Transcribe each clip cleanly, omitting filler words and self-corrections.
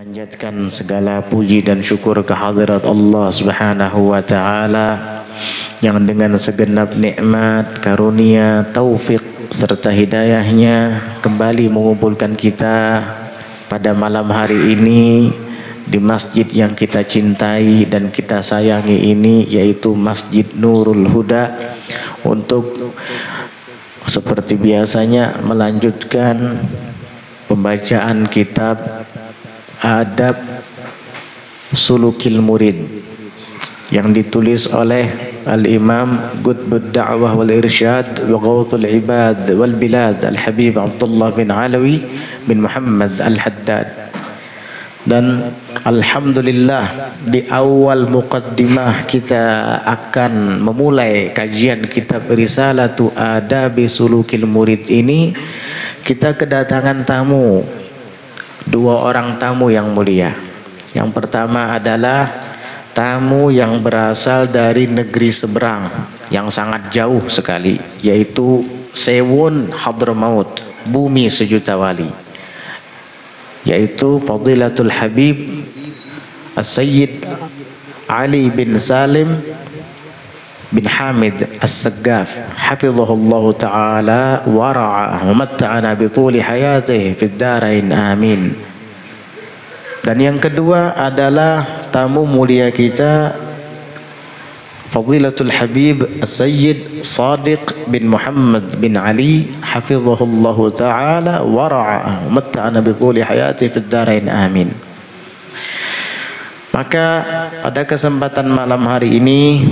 Memanjatkan segala puji dan syukur kehadirat Allah Subhanahu wa taala yang dengan segenap nikmat, karunia, taufik serta hidayahnya kembali mengumpulkan kita pada malam hari ini di masjid yang kita cintai dan kita sayangi ini, yaitu Masjid Nurul Huda, untuk seperti biasanya melanjutkan pembacaan kitab Adab Sulukil Murid yang ditulis oleh Al-Imam Qutbud Da'wah wal Irsyad wa Ghawthul Ibad wal Bilad Al-Habib Abdullah bin Alawi bin Muhammad Al-Haddad. Dan alhamdulillah di awal muqaddimah kita akan memulai kajian kitab Risalatu Adabi Sulukil Murid ini, kita kedatangan tamu, dua orang tamu yang mulia. Yang pertama adalah tamu yang berasal dari negeri seberang yang sangat jauh sekali, yaitu Sewun Hadramaut, bumi sejuta wali, yaitu Fadilatul Habib As-Sayyid Ali bin Salim bin Hamid As-Saggaf hafizahullahu ta'ala wa ra'ah wa matta'ana bituli hayatihi fid darain amin. Dan yang kedua adalah tamu mulia kita, Fadilatul Habib As-Sayyid Sadiq bin Muhammad bin Ali hafizahullahu ta'ala wa ra'ah wa matta'ana bituli hayatihi fid darain amin. Maka pada kesempatan malam hari ini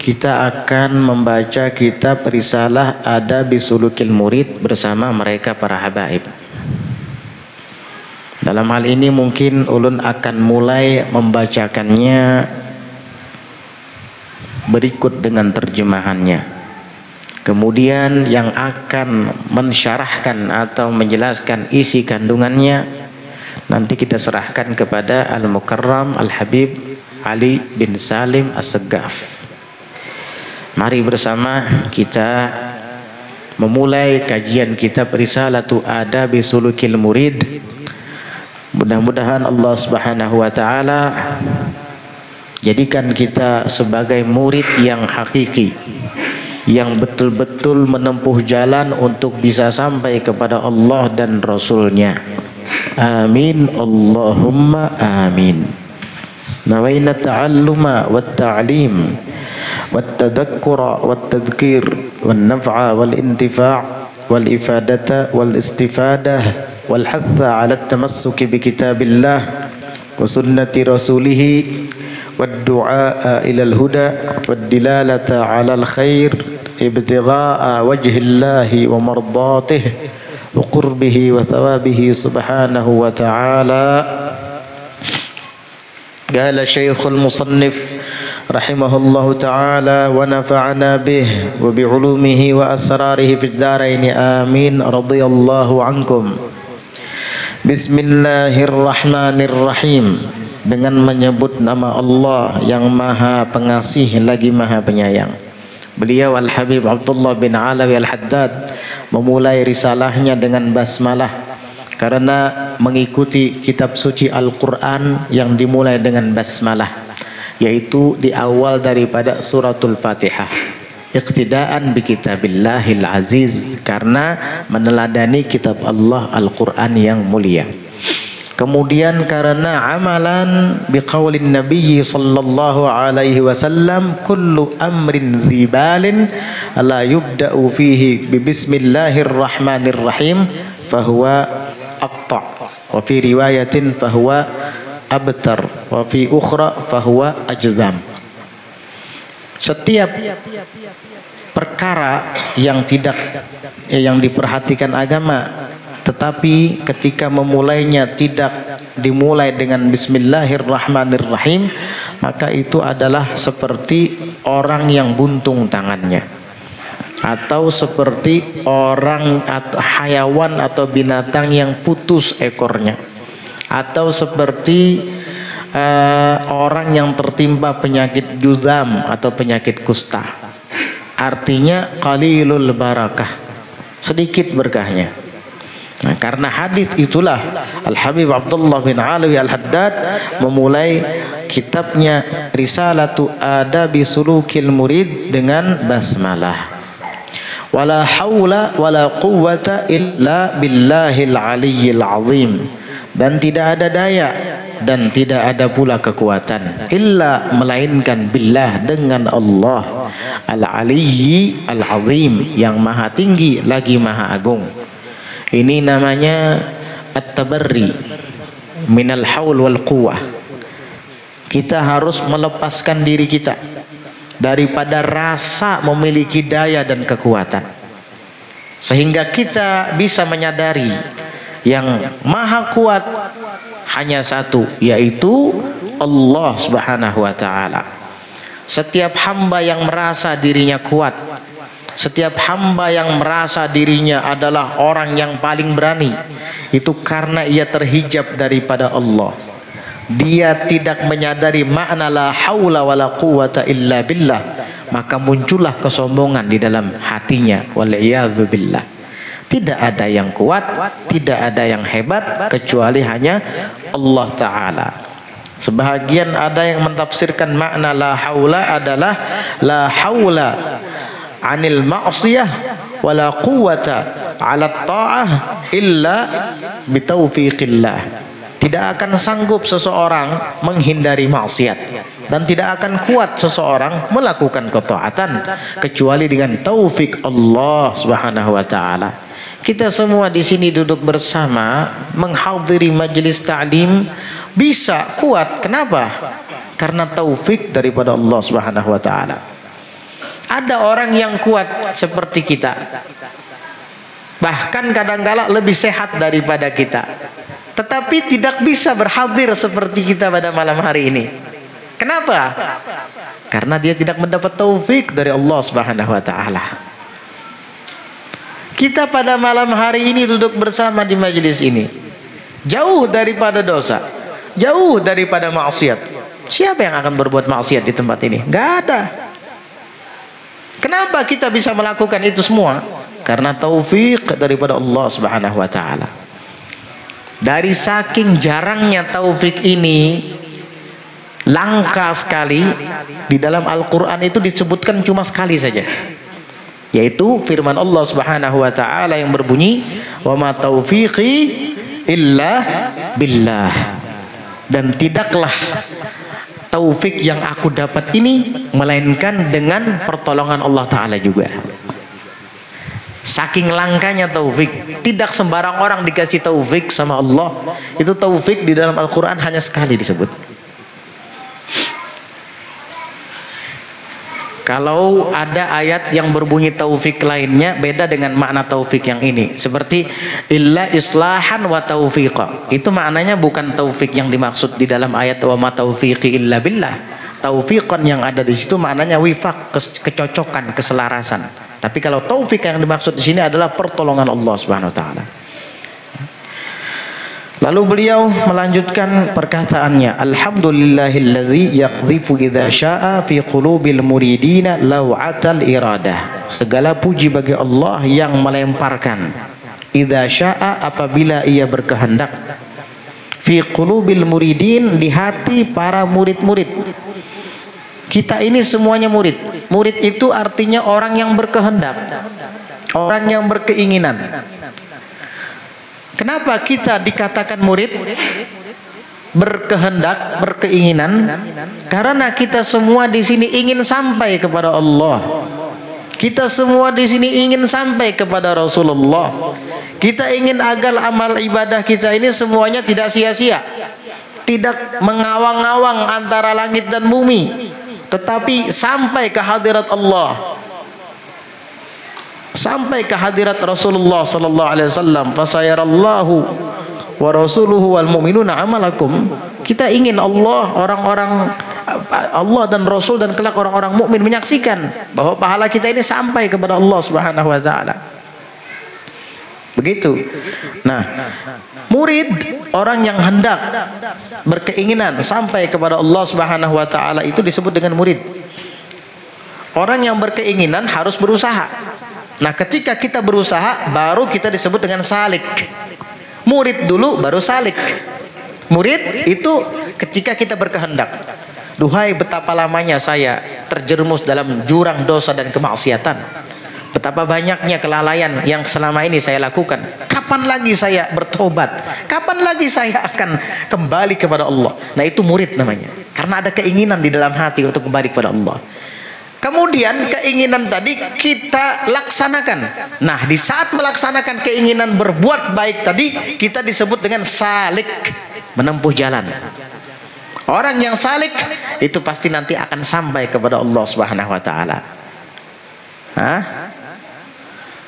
kita akan membaca kitab Risalah Adabi Sulukil Murid bersama mereka para habaib. Dalam hal ini mungkin ulun akan mulai membacakannya berikut dengan terjemahannya. Kemudian yang akan mensyarahkan atau menjelaskan isi kandungannya nanti kita serahkan kepada Al-Mukarram Al-Habib Ali bin Salim As-Saggaf. Mari bersama kita memulai kajian kitab Risalatu Adabi Sulukil Murid. Mudah-mudahan Allah Subhanahu wa taala jadikan kita sebagai murid yang hakiki, yang betul-betul menempuh jalan untuk bisa sampai kepada Allah dan Rasul-Nya. Amin Allahumma amin. Nawaina ta'alluma wat ta'lim والتذكر والتذكير والنفع والانتفاع والإفادة والاستفادة والحث على التمسك بكتاب الله وسنة رسوله والدعاء إلى الهدى والدلالة على الخير ابتغاء وجه الله ومرضاته وقربه وثوابه سبحانه وتعالى. قال الشيخ المصنف رحمه الله تعالى ونفعنا به وبعلومه وأسراره في الدارين آمين رضي الله عنكم. Bismillahirrahmanirrahim. Dengan menyebut nama Allah yang maha pengasih lagi maha penyayang. Beliau Al-Habib Abdullah bin Alawi Al-Haddad memulai risalahnya dengan basmalah karena mengikuti kitab suci Al-Quran yang dimulai dengan basmalah, yaitu di awal daripada suratul Fatihah, iqtidaan bi kitabillahil aziz, karena meneladani kitab Allah Al-Quran yang mulia. Kemudian karena amalan biqaulin Nabi sallallahu alaihi wasallam kullu amrin dzibalin la yubda'u fihi bi bismillahirrahmanirrahim fahuwa aqta' wa fi riwayatin fahuwa abtar wa fi ukhra fahuwa ajzam. Setiap perkara yang diperhatikan agama tetapi ketika memulainya tidak dimulai dengan bismillahirrahmanirrahim, maka itu adalah seperti orang yang buntung tangannya, atau seperti orang atau hayawan atau binatang yang putus ekornya, atau seperti orang yang tertimpa penyakit juzam atau penyakit kusta. Artinya qalilul barakah, sedikit berkahnya. Nah, karena hadis itulah Al-Habib Abdullah bin Alawi Al-Haddad memulai kitabnya Risalatu Adabi Sulukil Murid dengan basmalah. Wala haula wala quwwata illa billahil aliyyil azim. Dan tidak ada daya dan tidak ada pula kekuatan illa melainkan billah, dengan Allah al-aliyyi al-azim, yang maha tinggi lagi maha agung. Ini namanya at-tabarri minal haul wal quwwah. Kita harus melepaskan diri kita daripada rasa memiliki daya dan kekuatan, sehingga kita bisa menyadari yang maha kuat hanya satu, yaitu Allah Subhanahu wa ta'ala. Setiap hamba yang merasa dirinya kuat, setiap hamba yang merasa dirinya adalah orang yang paling berani, itu karena ia terhijab daripada Allah. Dia tidak menyadari makna la haula wala quwwata illa billah, maka muncullah kesombongan di dalam hatinya. Wal'iyadzu billah. Tidak ada yang kuat, tidak ada yang hebat kecuali hanya Allah Ta'ala. Sebahagian ada yang mentafsirkan makna la haula adalah la haula anil ma'siyah wala quwwata ala ta'ah illa bitaufiqillah. Tidak akan sanggup seseorang menghindari maksiat dan tidak akan kuat seseorang melakukan ketaatan kecuali dengan taufik Allah Subhanahu wa taala. Kita semua di sini duduk bersama menghadiri majelis ta'lim bisa kuat. Kenapa? Karena taufik daripada Allah Subhanahu wa taala. Ada orang yang kuat seperti kita, bahkan kadang-kala lebih sehat daripada kita, tetapi tidak bisa berhadir seperti kita pada malam hari ini. Kenapa? Karena dia tidak mendapat taufik dari Allah Subhanahu wa taala. Kita pada malam hari ini duduk bersama di majelis ini, jauh daripada dosa, jauh daripada maksiat. Siapa yang akan berbuat maksiat di tempat ini? Gak ada. Kenapa kita bisa melakukan itu semua? Karena taufik daripada Allah Subhanahu wa taala. Dari saking jarangnya taufik ini, langka sekali, di dalam Al-Quran itu disebutkan cuma sekali saja, yaitu firman Allah Subhanahu wa taala yang berbunyi wa ma taufiqi illa billah. Dan tidaklah taufik yang aku dapat ini melainkan dengan pertolongan Allah taala juga. Saking langkanya taufik, tidak sembarang orang dikasih taufik sama Allah. Itu taufik di dalam Al-Quran hanya sekali disebut. Kalau ada ayat yang berbunyi taufik lainnya beda dengan makna taufik yang ini, seperti illa islahan wa taufiqa. Itu maknanya bukan taufik yang dimaksud di dalam ayat wa ma taufiqi illa billah. Taufiqan yang ada di situ maknanya wifaq, kecocokan, keselarasan. Tapi kalau taufik yang dimaksud di sini adalah pertolongan Allah Subhanahu wa taala. Lalu beliau melanjutkan perkataannya, alhamdulillahilladzi yaqdhifu idza syaa'a fi qulubil muridina law'atal iradah. Segala puji bagi Allah yang melemparkan idza syaa'a, apabila ia berkehendak, fi qulubil muridin, di hati para murid-murid. Kita ini semuanya murid. Murid itu artinya orang yang berkehendak, orang yang berkeinginan. Kenapa kita dikatakan murid? Berkehendak, berkeinginan. Karena kita semua di sini ingin sampai kepada Allah. Kita semua di sini ingin sampai kepada Rasulullah. Kita ingin agar amal ibadah kita ini semuanya tidak sia-sia, tidak mengawang-awang antara langit dan bumi, tetapi sampai ke hadirat Allah, sampai ke hadirat Rasulullah sallallahu alaihi wasallam. Fasayarallahu wa rasuluhu wal mu'minuna amalakum. Kita ingin Allah dan Rasul dan kelak orang-orang mukmin menyaksikan bahwa pahala kita ini sampai kepada Allah Subhanahu wa taala. Begitu. Nah, murid, orang yang hendak, berkeinginan sampai kepada Allah Subhanahu wa taala, itu disebut dengan murid. Orang yang berkeinginan harus berusaha. Nah, ketika kita berusaha, baru kita disebut dengan salik. Murid dulu baru salik. Murid itu ketika kita berkehendak, duhai betapa lamanya saya terjerumus dalam jurang dosa dan kemaksiatan, betapa banyaknya kelalaian yang selama ini saya lakukan, kapan lagi saya bertobat, kapan lagi saya akan kembali kepada Allah. Nah itu murid namanya, karena ada keinginan di dalam hati untuk kembali kepada Allah. Kemudian keinginan tadi kita laksanakan. Nah di saat melaksanakan keinginan berbuat baik tadi, kita disebut dengan salik, menempuh jalan. Orang yang salik itu pasti nanti akan sampai kepada Allah Subhanahu wa taala.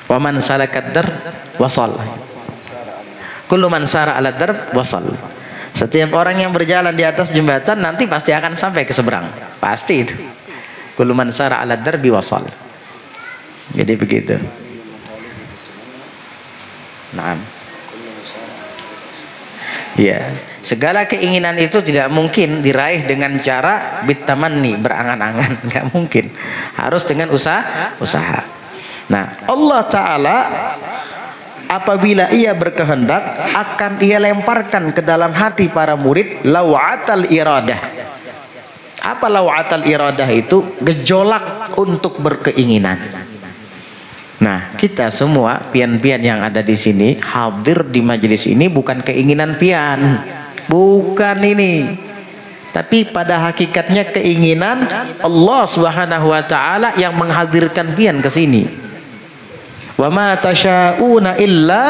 Wa man salakad dar wasal. Kullu man sara 'ala darb wasal. Setiap orang yang berjalan di atas jembatan nanti pasti akan sampai ke seberang. Pasti itu. Kullu man sara 'ala darbi wasal. Jadi begitu. Naam. Ya, segala keinginan itu tidak mungkin diraih dengan cara bitamanni, berangan-angan, nggak mungkin. Harus dengan usaha. Nah, Allah Ta'ala apabila ia berkehendak akan ia lemparkan ke dalam hati para murid law'atal iradah. Apa law'atal iradah itu? Gejolak untuk berkeinginan. Nah, kita semua pian-pian yang ada di sini hadir di majelis ini bukan keinginan pian, bukan ini. Tapi pada hakikatnya keinginan Allah Subhanahu wa taala yang menghadirkan pian ke sini. Wa ma tasyauna illa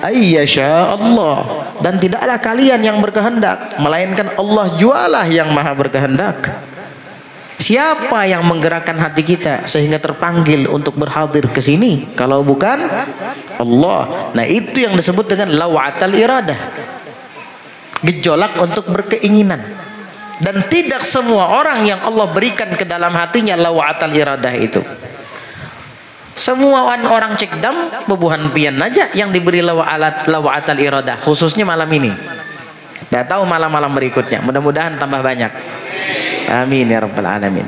ayyasha Allah. Dan tidaklah kalian yang berkehendak, melainkan Allah jualah yang maha berkehendak. Siapa yang menggerakkan hati kita sehingga terpanggil untuk berhadir ke sini kalau bukan Allah? Nah, itu yang disebut dengan law'atal iradah. Gejolak untuk berkeinginan. Dan tidak semua orang yang Allah berikan ke dalam hatinya law'atal iradah itu. Semua orang cekdam bebuhan pian aja yang diberi law'atal iradah, khususnya malam ini. Tidak tahu malam-malam berikutnya, mudah-mudahan tambah banyak. Amin ya rabbal alamin.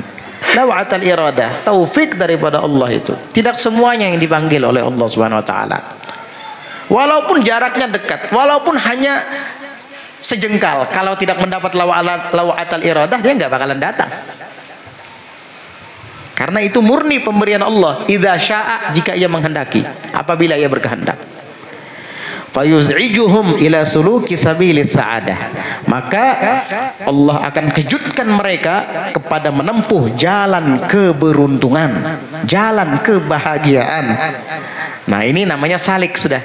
Law'atal iradah, taufik daripada Allah itu. Tidak semuanya yang dipanggil oleh Allah Subhanahu wa taala. Walaupun jaraknya dekat, walaupun hanya sejengkal, kalau tidak mendapat law'atal iradah dia nggak bakalan datang. Karena itu murni pemberian Allah. Idza syaa, jika ia menghendaki, apabila ia berkehendak. Fayuz'ijuhum ila suluki sabilis sa'adah. Maka Allah akan kejutkan mereka kepada menempuh jalan keberuntungan, jalan kebahagiaan. Nah, ini namanya salik sudah.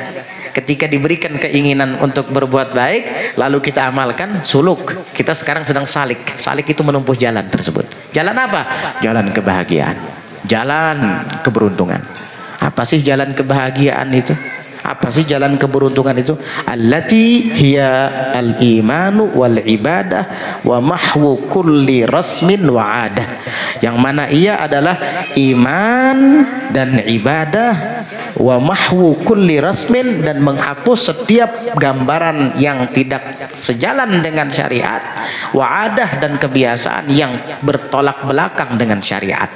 Ketika diberikan keinginan untuk berbuat baik, lalu kita amalkan, suluk. Kita sekarang sedang salik. Salik itu menempuh jalan tersebut. Jalan apa? Jalan kebahagiaan. Jalan keberuntungan. Apa sih jalan kebahagiaan itu? Apa sih jalan keberuntungan itu? Allati hiya al-imanu wal ibadah wa mahwu kulli rasmin wa adah. Yang mana ia adalah iman dan ibadah, wa mahwu kulli rasmin, dan menghapus setiap gambaran yang tidak sejalan dengan syariat, wa adah, dan kebiasaan yang bertolak belakang dengan syariat.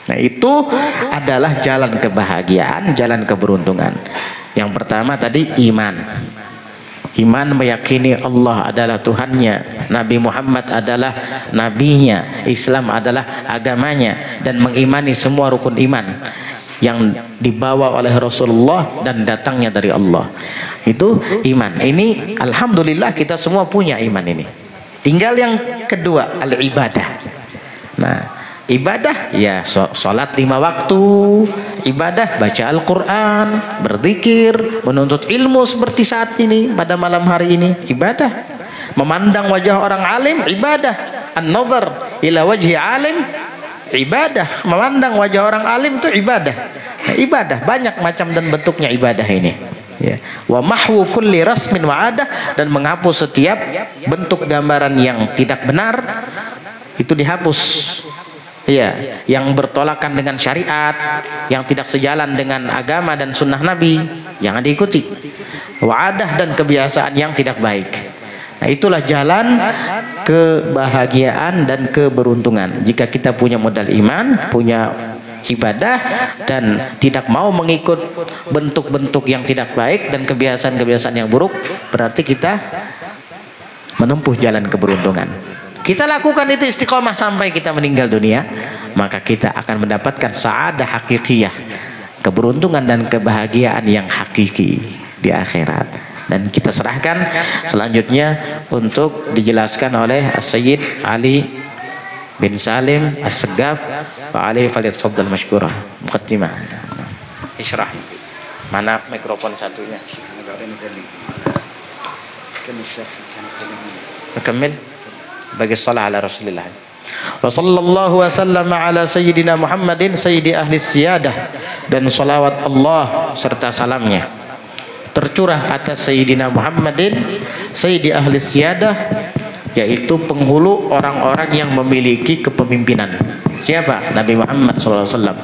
Nah, itu adalah jalan kebahagiaan, jalan keberuntungan. Yang pertama tadi iman. Iman meyakini Allah adalah Tuhannya, Nabi Muhammad adalah nabinya, Islam adalah agamanya, dan mengimani semua rukun iman yang dibawa oleh Rasulullah dan datangnya dari Allah. Itu iman. Ini alhamdulillah kita semua punya iman ini. Tinggal yang kedua, al-ibadah. Nah, ibadah ya sholat 5 waktu, ibadah baca Al-Quran, berzikir, menuntut ilmu seperti saat ini pada malam hari ini, ibadah. Memandang wajah orang alim, ibadah. An-nazar ila wajhi alim, ibadah. Memandang wajah orang alim itu ibadah. Nah, ibadah banyak macam dan bentuknya ibadah ini. Ya. Wa mahwu kulli rasmin wa adah, dan menghapus setiap bentuk gambaran yang tidak benar, itu dihapus. Iya, yang bertolakan dengan syariat, yang tidak sejalan dengan agama dan sunnah Nabi, jangan diikuti. Wa'adah dan kebiasaan yang tidak baik. Nah, itulah jalan kebahagiaan dan keberuntungan. Jika kita punya modal iman, punya ibadah dan tidak mau mengikut bentuk-bentuk yang tidak baik dan kebiasaan-kebiasaan yang buruk, berarti kita menempuh jalan keberuntungan. Kita lakukan itu istiqomah sampai kita meninggal dunia, maka kita akan mendapatkan sa'adah hakikiyah, keberuntungan dan kebahagiaan yang hakiki di akhirat. Dan kita serahkan selanjutnya untuk dijelaskan oleh Sayyid Ali bin Salim As-Segaf. Pak Ali falyatafaddal mashkura. Muqaddimah. Isyrah. Mana mikrofon satunya? Kamil bagi salat ala Rasulillah. Wa sallallahu wa sallama ala sayyidina Muhammadin sayyidi ahli siyadah, dan salawat Allah serta salamnya tercurah atas Sayyidina Muhammadin sayyidi ahli siyadah, yaitu penghulu orang-orang yang memiliki kepemimpinan. Siapa? Nabi Muhammad SAW.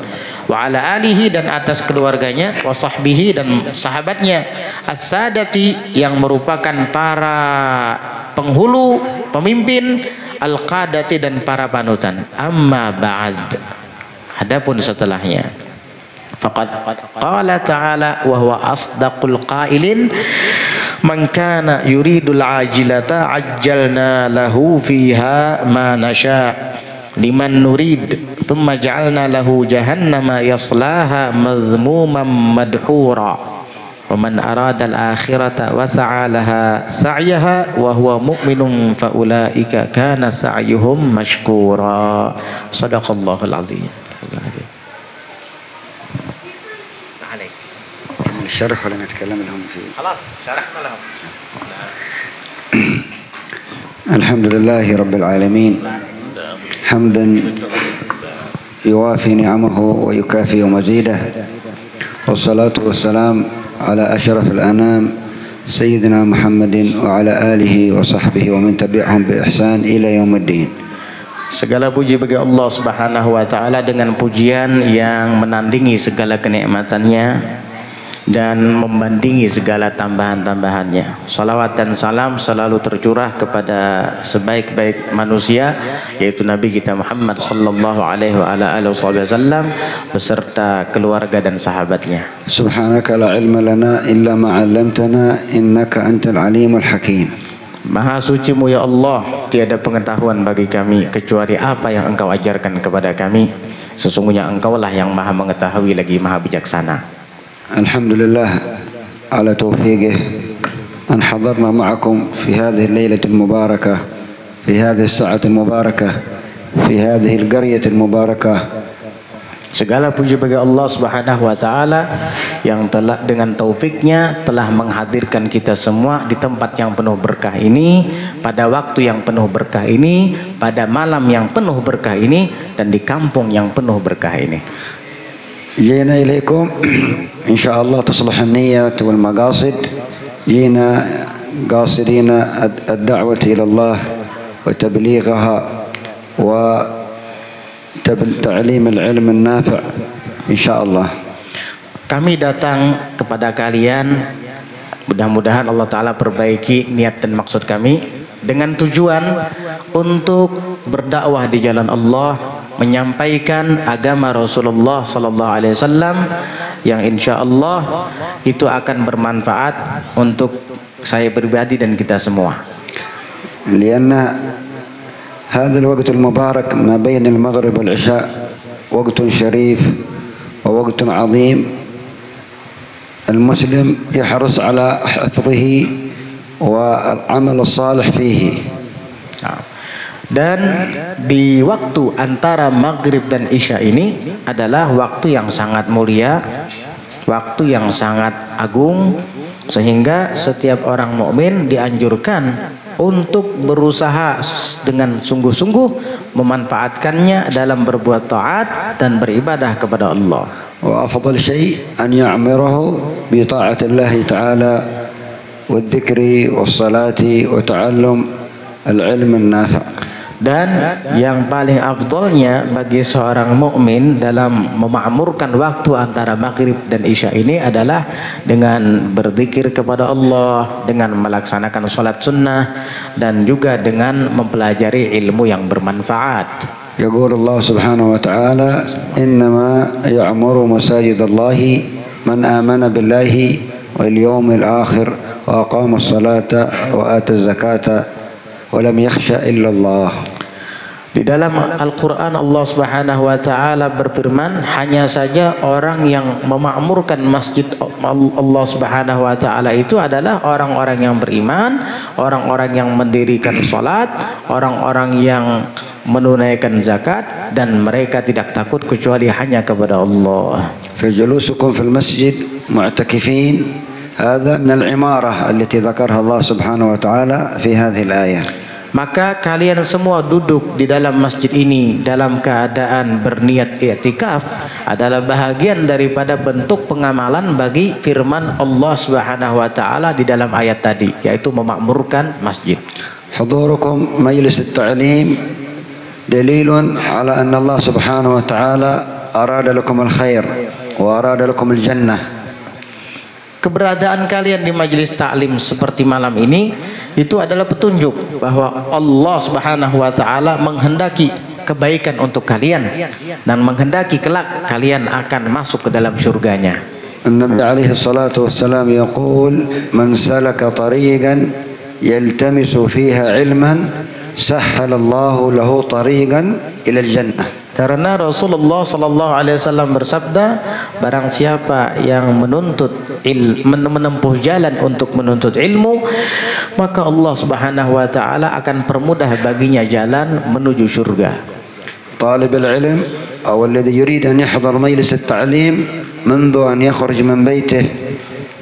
Wa ala alihi, dan atas keluarganya, wa sahbihi, dan sahabatnya, as-sadati, yang merupakan para penghulu, pemimpin, al-qadati, dan para panutan. Amma ba'd, adapun setelahnya, faqad qala ta'ala wa huwa asdaqul qailin man kana yuridul ajilata ajjalna lahu fiha ma nasha liman nurid thumma ja'alna lahu jahannama yaslaha madhmuman madhura wa man arada al-akhirata wa sa'a laha sa'yaha wa huwa mu'minun fa ulaika kana sa'yuhum mashkura. Shadaqallahul azim. الشرح ولا نتكلم لهم فيه؟ خلاص شرحنا لهم. الحمد لله رب العالمين حمدا يوافي نعمه ويكافئ مزيده، والصلاة والسلام على أشرف الأنام سيدنا محمد وعلى آله وصحبه ومن تبعهم بإحسان إلى يوم الدين. Segala puji bagi Allah Subhanahu wa taala dengan pujian yang menandingi segala kenikmatannya dan membandingi segala tambahan-tambahannya. Salawat dan salam selalu tercurah kepada sebaik-baik manusia, yaitu Nabi kita Muhammad sallallahu alaihi wa ala alihi wasallam beserta keluarga dan sahabatnya. Subhanaka la ilma lana illa ma 'allamtana innaka antal alimul hakim. Maha sucimu ya Allah, tiada pengetahuan bagi kami kecuali apa yang Engkau ajarkan kepada kami. Sesungguhnya Engkaulah yang Maha mengetahui lagi Maha bijaksana. Alhamdulillah ala taufiqih an hadarna ma'akum fi hadhihi al-lailah al-mubarakah fi hadhihi as-sa'ah al-mubarakah fi hadhihi al-qaryah al-mubarakah. Segala puji bagi Allah Subhanahu wa taala yang telah dengan taufiknya telah menghadirkan kita semua di tempat yang penuh berkah ini, pada waktu yang penuh berkah ini, pada malam yang penuh berkah ini, dan di kampung yang penuh berkah ini. جينا إليكم إن شاء الله تصلح النية والمقاصد. جينا قاصدين الدعوة إلى الله وتبليغها وتعليم العلم النافع إن شاء الله. Kami datang kepada kalian, mudah-mudahan Allah Ta'ala perbaiki niat dan maksud kami dengan tujuan untuk berdakwah di jalan Allah, menyampaikan agama Rasulullah sallallahu alaihi wasallam yang insyaallah itu akan bermanfaat untuk saya pribadi dan kita semua. Karena هذا الوقت المبارك ما بين المغرب والعشاء وقت شريف ووقت عظيم، المسلم يحرص على حفظه والعمل الصالح فيه. Dan di waktu antara maghrib dan isya ini adalah waktu yang sangat mulia, waktu yang sangat agung, sehingga setiap orang mukmin dianjurkan untuk berusaha dengan sungguh-sungguh memanfaatkannya dalam berbuat taat dan beribadah kepada Allah. Wa afdal syai' an ya'mirahu bi ta'ati Allah Ta'ala wa dzikri was salati wa ta'allum al-'ilm an-nafi'. Dan yang paling afdolnya bagi seorang mukmin dalam memakmurkan waktu antara maghrib dan isya ini adalah dengan berzikir kepada Allah, dengan melaksanakan sholat sunnah, dan juga dengan mempelajari ilmu yang bermanfaat. يقول الله سبحانه وتعالى إنما يعمر مساجد الله من آمن بالله واليوم الآخر وأقام الصلاة وآتى الزكاة ولم يخشى إلا الله. Di dalam Al-Quran Allah Subhanahu wa Ta'ala berfirman, hanya saja orang yang memakmurkan masjid Allah Subhanahu wa Ta'ala itu adalah orang-orang yang beriman, orang-orang yang mendirikan salat, orang-orang yang menunaikan zakat, dan mereka tidak takut kecuali hanya kepada Allah. فجلوسكم في المسجد معتكفين هذا من العمارة التي ذكرها الله سبحانه وتعالى في هذه الآية. Maka kalian semua duduk di dalam masjid ini dalam keadaan berniat i'tikaf adalah bahagian daripada bentuk pengamalan bagi firman Allah Subhanahu wa Ta'ala di dalam ayat tadi, yaitu memakmurkan masjid. حضوركم مجلس التعليم دليل على أن الله سبحانه وتعالى أراد لكم الخير وأراد لكم الجنة. Keberadaan kalian di majelis taklim seperti malam ini itu adalah petunjuk bahwa Allah Subhanahu wa Ta'ala menghendaki kebaikan untuk kalian dan menghendaki kelak kalian akan masuk ke dalam surganya. Nabi alaihi salatu wassalam yaqul man salaka tariqan yaltamisu fiha ilman sahhala Allahu lahu tariqan ila al-jannah. Karena Rasulullah sallallahu alaihi wasallam bersabda, barang siapa yang menempuh jalan untuk menuntut ilmu, maka Allah Subhanahu wa Ta'ala akan permudah baginya jalan menuju surga. طالب العلم أو الذي يريد أن يحضر مجلس التعليم منذ أن يخرج من بيته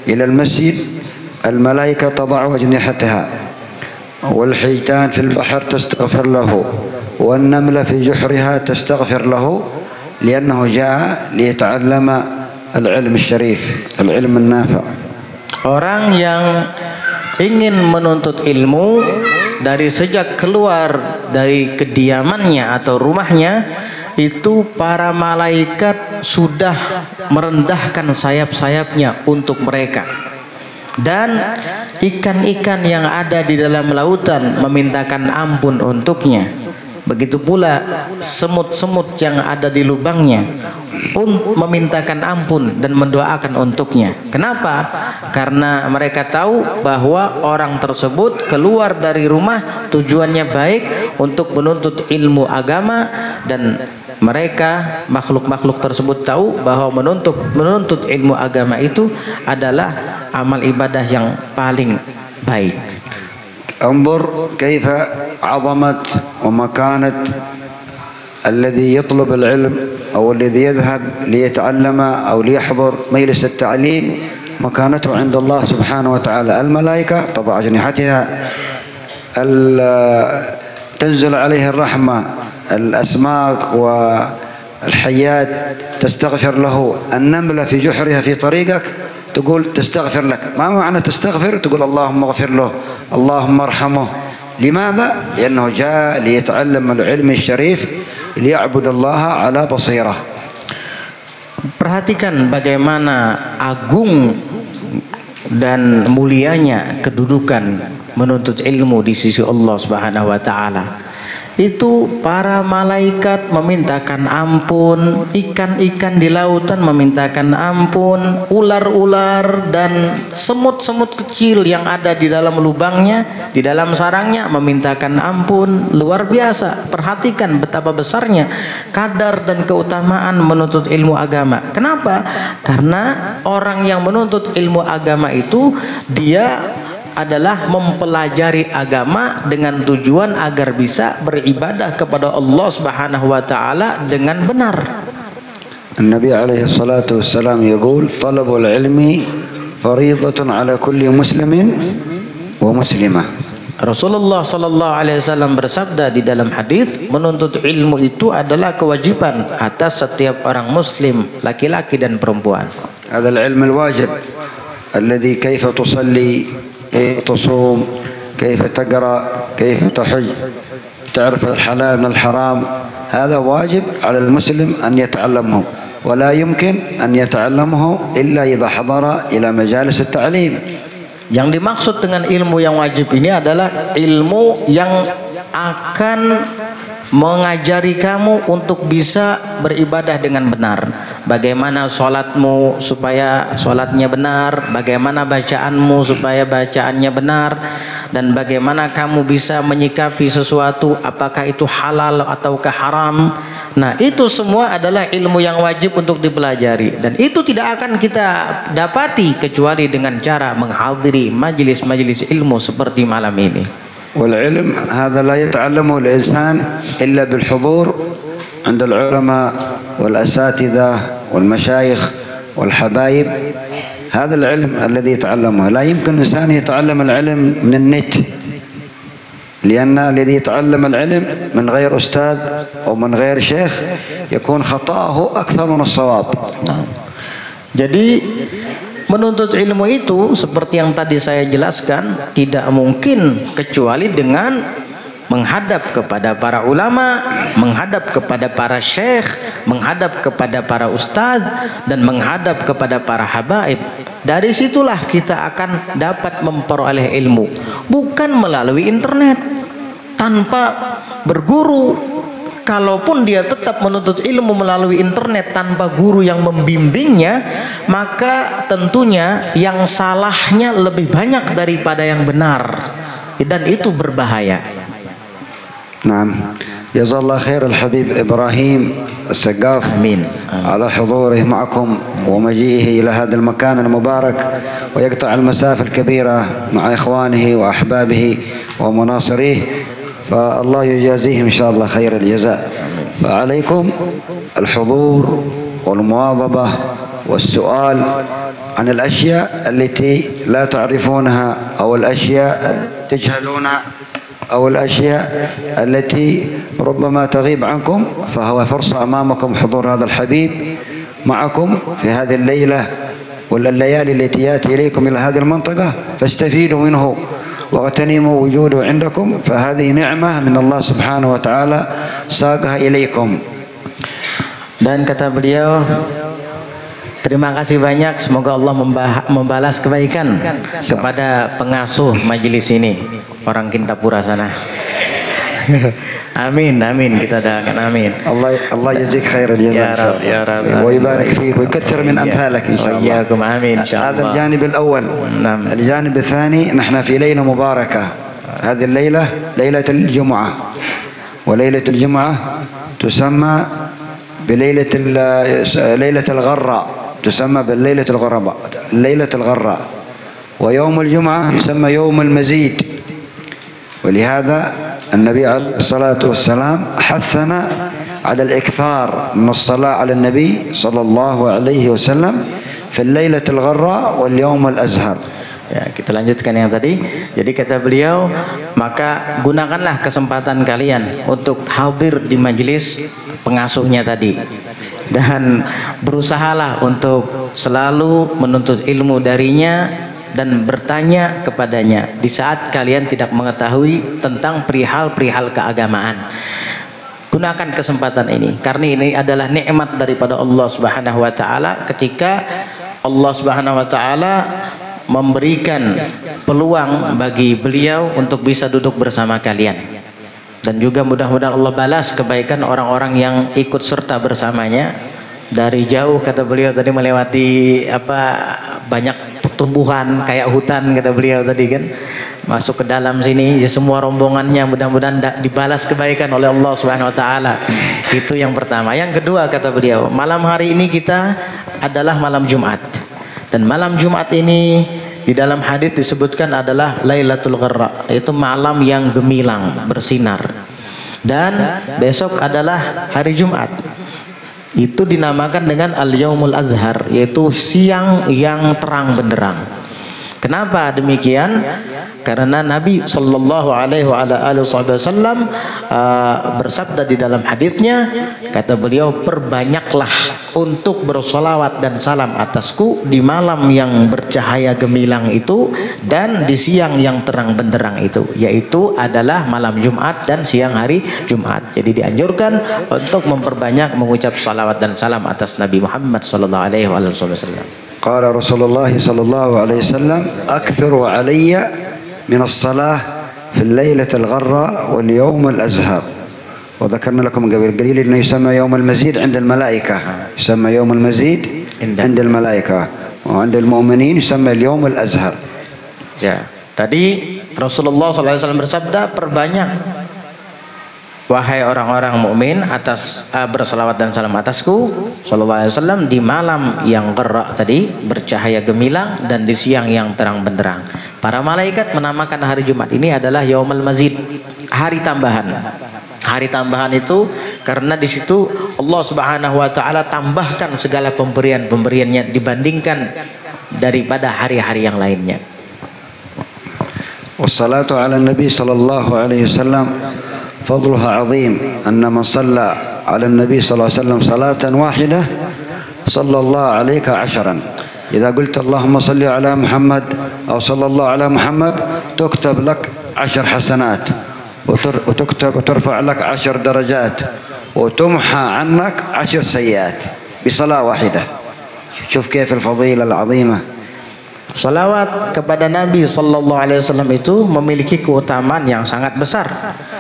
إلى المسجد الملائكة تضع أجنحتها والحيتان في البحر تستغفر له والنملة في جحرها تستغفر له لأنه جاء ليتعلم العلم الشريف العلم النافع. Orang yang ingin menuntut ilmu dari sejak keluar dari kediamannya atau rumahnya itu para malaikat sudah merendahkan sayap-sayapnya untuk mereka, dan ikan-ikan yang ada di dalam lautan memintakan ampun untuknya. Begitu pula semut-semut yang ada di lubangnya pun memintakan ampun dan mendoakan untuknya. Kenapa? Karena mereka tahu bahwa orang tersebut keluar dari rumah tujuannya baik untuk menuntut ilmu agama, dan mereka makhluk-makhluk tersebut tahu bahwa menuntut ilmu agama itu adalah amal ibadah yang paling baik. انظر كيف عظمت ومكانة الذي يطلب العلم أو الذي يذهب ليتعلم أو ليحضر مجلس التعليم، مكانته عند الله سبحانه وتعالى. الملائكة تضع أجنحتها، تنزل عليه الرحمة، الأسماك والحيات تستغفر له، النملة في جحرها في طريقك تقول تستغفر لك. ما معنى تستغفر؟ تقول اللهم اغفر له، اللهم ارحمه. لماذا؟ لأنه جاء ليتعلم العلم الشريف ليعبد الله على بصيرة. Perhatikan bagaimana agung dan mulianya kedudukan menuntut ilmu di sisi Allah Subhanahu wa Ta'ala. Itu para malaikat memintakan ampun, ikan-ikan di lautan memintakan ampun, ular-ular dan semut-semut kecil yang ada di dalam lubangnya, di dalam sarangnya memintakan ampun. Luar biasa. Perhatikan betapa besarnya kadar dan keutamaan menuntut ilmu agama. Kenapa? Karena orang yang menuntut ilmu agama itu dia adalah mempelajari agama dengan tujuan agar bisa beribadah kepada Allah Subhanahu wa Ta'ala dengan benar. Nabi alaihi salatu wassalam yaqul talabul ilmi fariidatun ala kulli muslimin wa muslimah. Rasulullah sallallahu alaihi wasallam bersabda di dalam hadis, menuntut ilmu itu adalah kewajiban atas setiap orang muslim, laki-laki dan perempuan. Hadzal ilmu al-wajib alladhi kaifa tusalli, كيف تصوم، كيف تقرأ، كيف تحج، تعرف الحلال من الحرام. هذا واجب على المسلم أن يتعلمه، ولا يمكن أن يتعلمه إلا إذا حضر إلى مجالس التعليم. Yang dimaksud dengan ilmu yang wajib ini adalah ilmu yang akan mengajari kamu untuk bisa beribadah dengan benar. Bagaimana sholatmu supaya sholatnya benar, bagaimana bacaanmu supaya bacaannya benar, dan bagaimana kamu bisa menyikapi sesuatu apakah itu halal ataukah haram. Nah, itu semua adalah ilmu yang wajib untuk dipelajari, dan itu tidak akan kita dapati kecuali dengan cara menghadiri majelis-majelis ilmu seperti malam ini. والعلم هذا لا يتعلمه الإنسان إلا بالحضور عند العلماء والأساتذة والمشايخ والحبايب. هذا العلم الذي يتعلمه. لا يمكن الإنسان يتعلم العلم من النت، لأن الذي يتعلم العلم من غير أستاذ أو من غير شيخ يكون خطأه أكثر من الصواب. Jadi menuntut ilmu itu seperti yang tadi saya jelaskan tidak mungkin kecuali dengan menghadap kepada para ulama, menghadap kepada para syekh, menghadap kepada para ustadz, dan menghadap kepada para habaib. Dari situlah kita akan dapat memperoleh ilmu, bukan melalui internet tanpa berguru. Kalaupun dia tetap menuntut ilmu melalui internet tanpa guru yang membimbingnya, maka tentunya yang salahnya lebih banyak daripada yang benar, dan itu berbahaya. نعم جزا الله خير الحبيب إبراهيم السقاف آمين. على حضوره معكم ومجيئه إلى هذا المكان المبارك ويقطع المسافة الكبيرة مع إخوانه وأحبابه ومناصريه، فالله يجازيهم إن شاء الله خير الجزاء. فعليكم الحضور والمواظبة والسؤال عن الأشياء التي لا تعرفونها أو الأشياء تجهلونها أو الأشياء التي ربما تغيب عنكم، فهو فرصة أمامكم حضور هذا الحبيب معكم في هذه الليلة ولا الليالي التي يأتي إليكم إلى هذه المنطقة، فاستفيدوا منه واغتنموا وجوده عندكم، فهذه نعمة من الله سبحانه وتعالى ساقها إليكم. Dan kata beliau, terima kasih banyak, semoga Allah membalas kebaikan kepada pengasuh majelis ini, orang Kintapura sana. Amin, amin, kita doakan amin. Allah يجزيك خير الجزاء يا رب يا رب ويبارك فيك ويكثر من أمثالك إن شاء الله. وإياكم آمين إن شاء الله. هذا الجانب الأول. نعم. الجانب الثاني، نحن في ليلة مباركة. هذه الليلة ليلة الجمعة، وليلة الجمعة تسمى بليلة ليلة الغراء، تسمى بالليلة الغراء، ليلة الغراء، ويوم الجمعة يسمى يوم المزيد. ولهذا النبي عليه الصلاة والسلام حثنا على الإكثار من الصلاة على النبي صلى الله عليه وسلم في الليلة الغراء واليوم الأزهر. Ya, kita lanjutkan yang tadi. Jadi kata beliau, maka gunakanlah kesempatan kalian untuk hadir di majelis pengasuhnya tadi, dan berusahalah untuk selalu menuntut ilmu darinya dan bertanya kepadanya di saat kalian tidak mengetahui tentang perihal-perihal keagamaan. Gunakan kesempatan ini, karena ini adalah nikmat daripada Allah Subhanahu wa taala ketika Allah Subhanahu wa taala memberikan peluang bagi beliau untuk bisa duduk bersama kalian, dan juga mudah-mudahan Allah balas kebaikan orang-orang yang ikut serta bersamanya dari jauh. Kata beliau tadi melewati banyak pertumbuhan kayak hutan, kata beliau tadi kan, masuk ke dalam sini semua rombongannya, mudah-mudahan dibalas kebaikan oleh Allah Subhanahu wa taala. Itu yang pertama. Yang kedua kata beliau, malam hari ini kita adalah malam Jumat, dan malam Jumat ini di dalam hadis disebutkan adalah Lailatul Gharra, yaitu malam yang gemilang bersinar, dan besok adalah hari Jumat. Itu dinamakan dengan Al-Yaumul Azhar, yaitu siang yang terang benderang. Kenapa demikian? Karena Nabi Sallallahu Alaihi Wasallam bersabda di dalam hadisnya, kata beliau, perbanyaklah untuk bersolawat dan salam atasku di malam yang bercahaya gemilang itu dan di siang yang terang benderang itu, yaitu adalah malam Jumat dan siang hari Jumat. Jadi dianjurkan untuk memperbanyak mengucap salawat dan salam atas Nabi Muhammad Sallallahu Alaihi Wasallam. Qala Rasulullah Sallallahu Alaihi Wasallam, "Aktsiru alayya min as-salah في الليلة الغراء واليوم الأزهر. وذكرنا لكم قبل قليل أنه يسمى يوم المزيد عند الملائكة، يسمى يوم المزيد عند الملائكة، وعند المؤمنين يسمى اليوم الأزهر. Ya, tadi Rasulullah SAW bersabda, perbanyak wahai orang-orang mukmin atas berselawat dan salam atasku sallallahu alaihi wasallam di malam yang gerak tadi bercahaya gemilang dan di siang yang terang benderang. Para malaikat menamakan hari Jumat ini adalah Yaumul Mazid, hari tambahan. Hari tambahan itu karena di situ Allah Subhanahu wa taala tambahkan segala pemberian-pemberiannya dibandingkan daripada hari-hari yang lainnya. Wassalatu ala Nabi sallallahu alaihi wasallam فضلها عظيم أن من صلى على النبي صلى الله عليه وسلم صلاة واحدة صلى الله عليك 10. إذا قلت اللهم صل على محمد أو صلى الله على محمد تكتب لك 10 حسنات وترفع لك 10 درجات وتمحى عنك 10 سيئات بصلاة واحدة. شوف كيف الفضيلة العظيمة. Salawat kepada Nabi Sallallahu Alaihi Wasallam itu memiliki keutamaan yang sangat besar.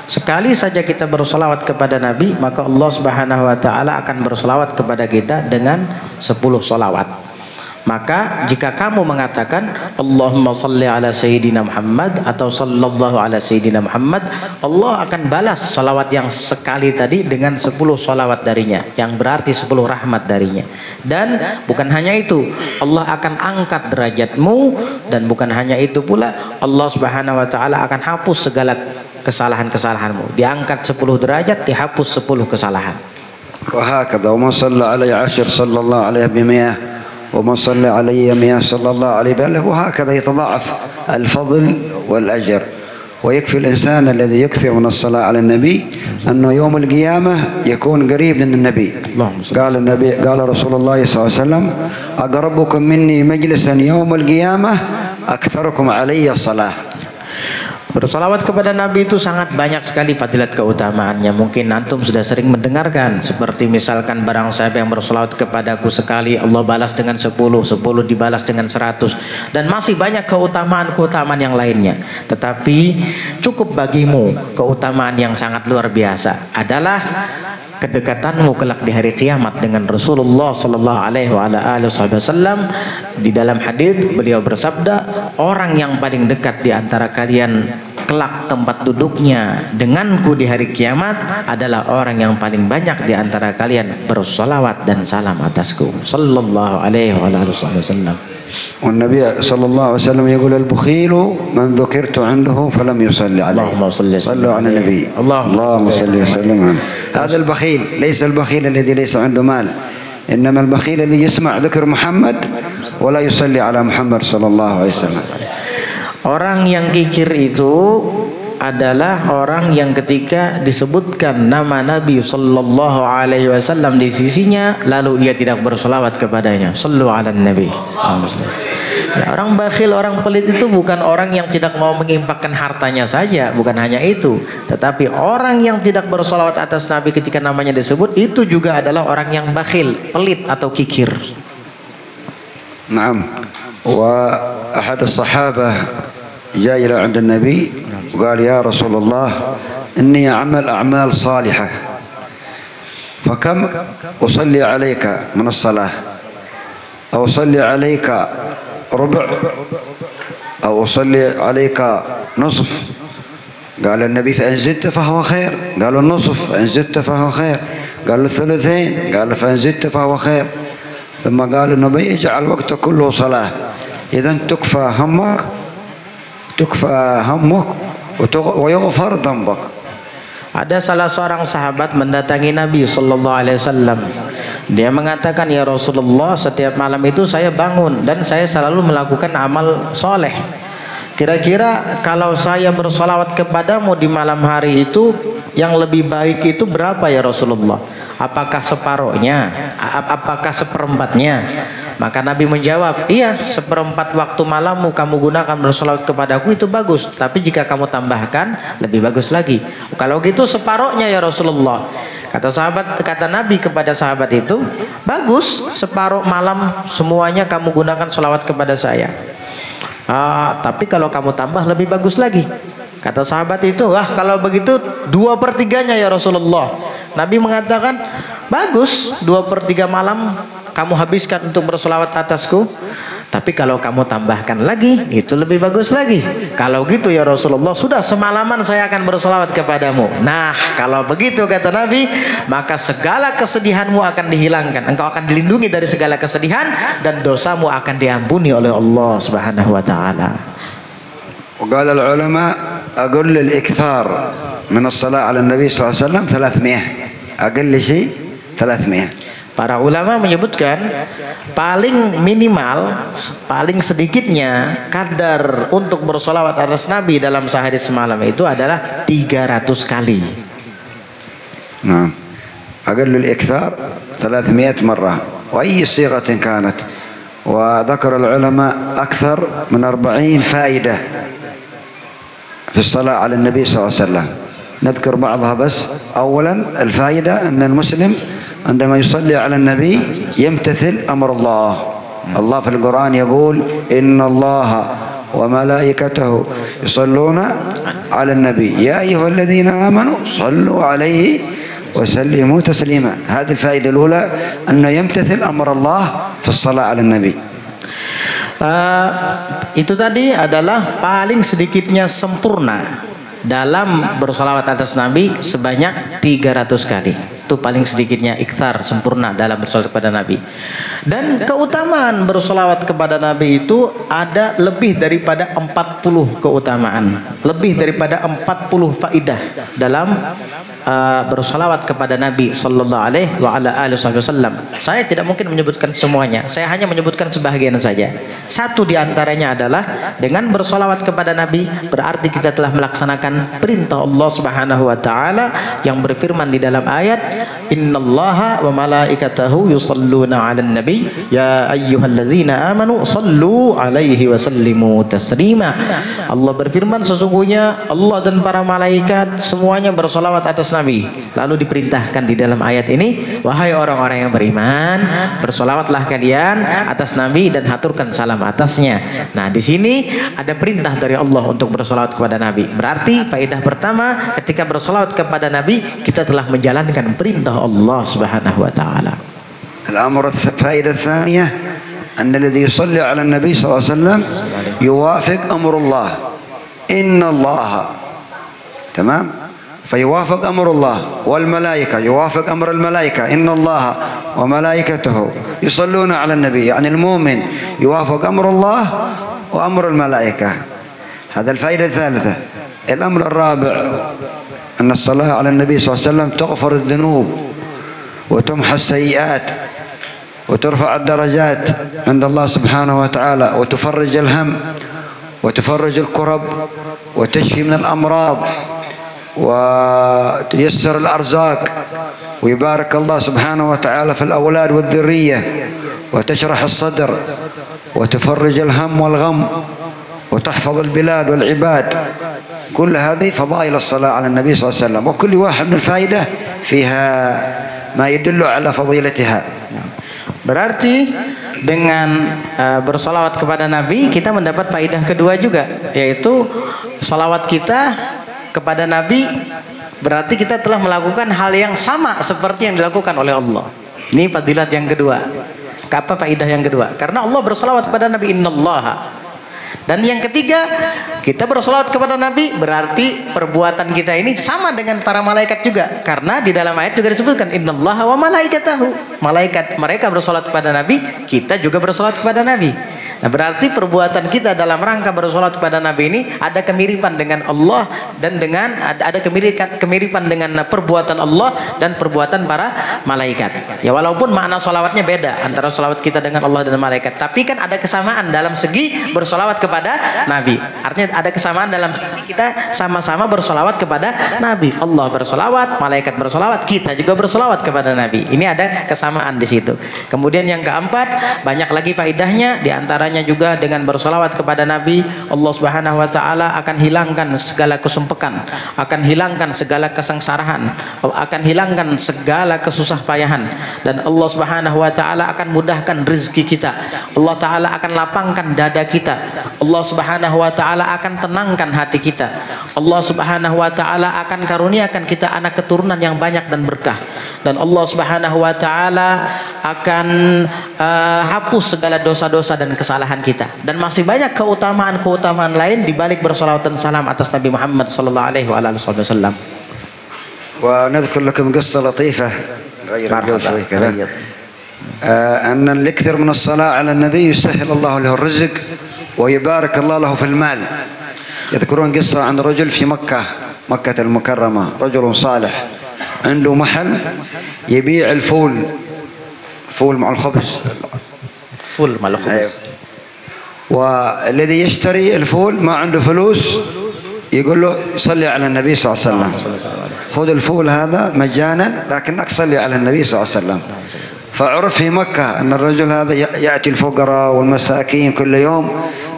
Sekali saja kita bersalawat kepada Nabi, maka Allah Subhanahu Wa Taala akan bersalawat kepada kita dengan 10 salawat. Maka jika kamu mengatakan Allahumma salli ala Sayyidina Muhammad atau sallallahu ala Sayyidina Muhammad, Allah akan balas salawat yang sekali tadi dengan 10 salawat darinya, yang berarti 10 rahmat darinya. Dan bukan hanya itu, Allah akan angkat derajatmu, dan bukan hanya itu pula, Allah Subhanahu wa taala akan hapus segala kesalahan-kesalahanmu. Diangkat 10 derajat, dihapus 10 kesalahan. وهكذا ومن صلى عليه 10 صلى الله عليه ب100 ومن صلى علي 100 صلى الله عليه ب1000 وهكذا يتضاعف الفضل والأجر. ويكفي الإنسان الذي يكثر من الصلاة على النبي أنه يوم القيامة يكون قريب من النبي. قال رسول الله صلى الله عليه وسلم أقربكم مني مجلسا يوم القيامة أكثركم علي الصلاة. Bersalawat kepada Nabi itu sangat banyak sekali fadilat keutamaannya. Mungkin antum sudah sering mendengarkan, seperti misalkan barang siapa yang bersalawat kepadaku sekali, Allah balas dengan 10, 10 dibalas dengan 100, dan masih banyak keutamaan-keutamaan yang lainnya. Tetapi cukup bagimu keutamaan yang sangat luar biasa adalah kedekatanmu kelak di hari kiamat dengan Rasulullah sallallahu alaihi wasallam. Di dalam hadis beliau bersabda, orang yang paling dekat di antara kalian kelak tempat duduknya denganku di hari kiamat adalah orang yang paling banyak di antara kalian bersolawat dan salam atasku sallallahu alaihi wasallam. والنبي صلى الله عليه وسلم يقول البخيل من ذكرت عنده فلم يصلي عليه. اللهم صلوا على النبي. اللهم صل وسلم عليه. هذا البخيل ليس البخيل الذي ليس عنده مال، إنما البخيل الذي يسمع ذكر محمد ولا يصلي على محمد صلى الله عليه وسلم. Orang yang kikir itu adalah orang yang ketika disebutkan nama Nabi sallallahu alaihi wasallam di sisinya lalu ia tidak bersolawat kepadanya. Sallu ala Nabi. Ya, orang bakhil, orang pelit itu bukan orang yang tidak mau menginfakkan hartanya saja, bukan hanya itu, tetapi orang yang tidak bersolawat atas Nabi ketika namanya disebut itu juga adalah orang yang bakhil, pelit atau kikir. Naam. Wa ahad as-sahabah جاء إلى عند النبي وقال يا رسول الله إني أعمل أعمال صالحة فكم أصلي عليك من الصلاة أو أصلي عليك ربع أو أصلي عليك نصف. قال النبي فإن زدت فهو خير. قالوا النصف فإن زدت فهو خير. قالوا الثلثين. قال فإن زدت فهو خير. ثم قال النبي اجعل وقتك كله صلاة إذا تكفى همك ويغفر ذنبك. Ada salah seorang sahabat mendatangi Nabi sallallahu alaihi wasallam. Dia mengatakan, ya Rasulullah, setiap malam itu saya bangun dan saya selalu melakukan amal soleh. Kira-kira kalau saya bersolawat kepadamu di malam hari itu, yang lebih baik itu berapa ya Rasulullah? Apakah separuhnya? Apakah seperempatnya? Maka Nabi menjawab, iya, seperempat waktu malammu kamu gunakan bersolawat kepadaku itu bagus. Tapi jika kamu tambahkan, lebih bagus lagi. Kalau gitu separuhnya ya Rasulullah. Kata Nabi kepada sahabat itu, bagus, separuh malam semuanya kamu gunakan solawat kepada saya. Tapi kalau kamu tambah lebih bagus lagi. Kata sahabat itu, wah kalau begitu 2/3-nya ya Rasulullah. Nabi mengatakan, bagus, 2/3 malam kamu habiskan untuk bersolawat atasku. Tapi kalau kamu tambahkan lagi, itu lebih bagus lagi. Kalau gitu ya Rasulullah, sudah semalaman saya akan bersolawat kepadamu. Nah, kalau begitu kata Nabi, maka segala kesedihanmu akan dihilangkan. Engkau akan dilindungi dari segala kesedihan dan dosamu akan diampuni oleh Allah Subhanahu wa taala. وقال العلماء أقل الإكثار من الصلاة على النبي صلى الله عليه وسلم 300. أقل شيء 300. Para ulama menyebutkan paling minimal, paling sedikitnya kadar untuk bersolawat atas Nabi dalam sehari semalam itu adalah 300 kali. Nah, أقل الإكثار 300 مرة وأي صيغة كانت. وذكر العلماء أكثر من 40 فائدة في الصلاة على النبي صلى الله عليه وسلم. نذكر بعضها بس. أولا الفائدة أن المسلم عندما يصلي على النبي يمتثل أمر الله. الله في القرآن يقول إن الله وملائكته يصلون على النبي يا أيها الذين آمنوا صلوا عليه وسلموا تسليما. هذه الفائدة الأولى أنه يمتثل أمر الله في الصلاة على النبي. Itu tadi adalah paling sedikitnya sempurna dalam bersolawat atas Nabi sebanyak 300 kali. Itu paling sedikitnya iktsar, sempurna dalam bersolawat kepada Nabi. Dan keutamaan bersolawat kepada Nabi itu ada lebih daripada 40 keutamaan, lebih daripada 40 faidah dalam bersolawat kepada Nabi sallallahu alaihi wa ala alihi wasallam. Saya tidak mungkin menyebutkan semuanya. Saya hanya menyebutkan sebahagian saja. Satu di antaranya adalah dengan bersolawat kepada Nabi berarti kita telah melaksanakan perintah Allah Subhanahu wa taala yang berfirman di dalam ayat, "Innallaha wa malaikatahu yusholluna 'alan nabi ya ayyuhalladzina amanu shallu 'alaihi wa sallimu taslima." Allah berfirman, sesungguhnya Allah dan para malaikat semuanya bersolawat atas Nabi. Lalu diperintahkan di dalam ayat ini, wahai orang-orang yang beriman, bersolawatlah kalian atas Nabi dan haturkan salam atasnya. Nah, di sini ada perintah dari Allah untuk bersolawat kepada Nabi. Berarti faedah pertama, ketika bersolawat kepada Nabi, kita telah menjalankan perintah Allah Subhanahu wa taala. الفائدة الثانية أن الذي يصلي على النبي صلى الله عليه وسلم يوافق أمر الله. إن الله تمام فيوافق أمر الله والملائكة يوافق أمر الملائكة. إن الله وملائكته يصلون على النبي. يعني المؤمن يوافق أمر الله وأمر الملائكة. هذا الفائدة الثالثة. الأمر الرابع أن الصلاة على النبي صلى الله عليه وسلم تغفر الذنوب وتمحى السيئات وترفع الدرجات عند الله سبحانه وتعالى وتفرج الهم وتفرج الكرب وتشفي من الأمراض وتيسر الأرزاق ويبارك الله سبحانه وتعالى في الأولاد والذرية وتشرح الصدر وتفرج الهم والغم وتحفظ البلاد والعباد. كل هذه فضائل الصلاة على النبي صلى الله عليه وسلم وكل واحد من الفائدة فيها ما يدل على فضيلتها. Berarti dengan bersolawat kepada Nabi kita mendapat faidah kedua juga, yaitu solawat kita kepada Nabi berarti kita telah melakukan hal yang sama seperti yang dilakukan oleh Allah. Ini fadilat yang kedua. Apa faidah yang kedua? Karena Allah bersolawat kepada Nabi, innallaha. Dan yang ketiga, kita bersolawat kepada Nabi berarti perbuatan kita ini sama dengan para malaikat juga. Karena di dalam ayat juga disebutkan innallaha wa malaikatahu. Malaikat mereka bersolawat kepada Nabi, kita juga bersolawat kepada Nabi. Nah, berarti perbuatan kita dalam rangka bersolawat kepada Nabi ini ada kemiripan dengan Allah dan dengan ada kemiripan dengan perbuatan Allah dan perbuatan para malaikat. Ya walaupun makna solawatnya beda antara solawat kita dengan Allah dan malaikat, tapi kan ada kesamaan dalam segi bersolawat kepada Nabi. Artinya ada kesamaan dalam segi kita sama-sama bersolawat kepada Nabi. Allah bersolawat, malaikat bersolawat, kita juga bersolawat kepada Nabi. Ini ada kesamaan di situ. Kemudian yang keempat, banyak lagi faedahnya, di antara diantaranya juga dengan bersolawat kepada Nabi, Allah Subhanahu wa taala akan hilangkan segala kesumpekan, akan hilangkan segala kesengsaraan, akan hilangkan segala kesusah payahan, dan Allah Subhanahu wa taala akan mudahkan rezeki kita. Allah taala akan lapangkan dada kita. Allah Subhanahu wa taala akan tenangkan hati kita. Allah Subhanahu wa taala akan karuniakan kita anak keturunan yang banyak dan berkah. Dan Allah Subhanahu wa taala akan hapus segala dosa-dosa dan kesalahan kita. Dan masih banyak keutamaan-keutamaan lain di balik bersalawat dan salam atas Nabi Muhammad sallallahu alaihi wasallam. ونذكر لكم قصة لطيفة غير الجو شوي كذا أن الأكثر من الصلاة على النبي يسهل الله له الرزق ويبارك الله له في المال. يذكرون قصة عن رجل في مكة المكرمة، رجل صالح عنده محل يبيع الفول مع الخبز، فول مع الخبز. والذي يشتري الفول ما عنده فلوس يقول له صلي على النبي صلى الله عليه وسلم، خذ الفول هذا مجانا لكنك صلي على النبي صلى الله عليه وسلم. فعرف في مكة أن الرجل هذا يأتي الفقراء والمساكين كل يوم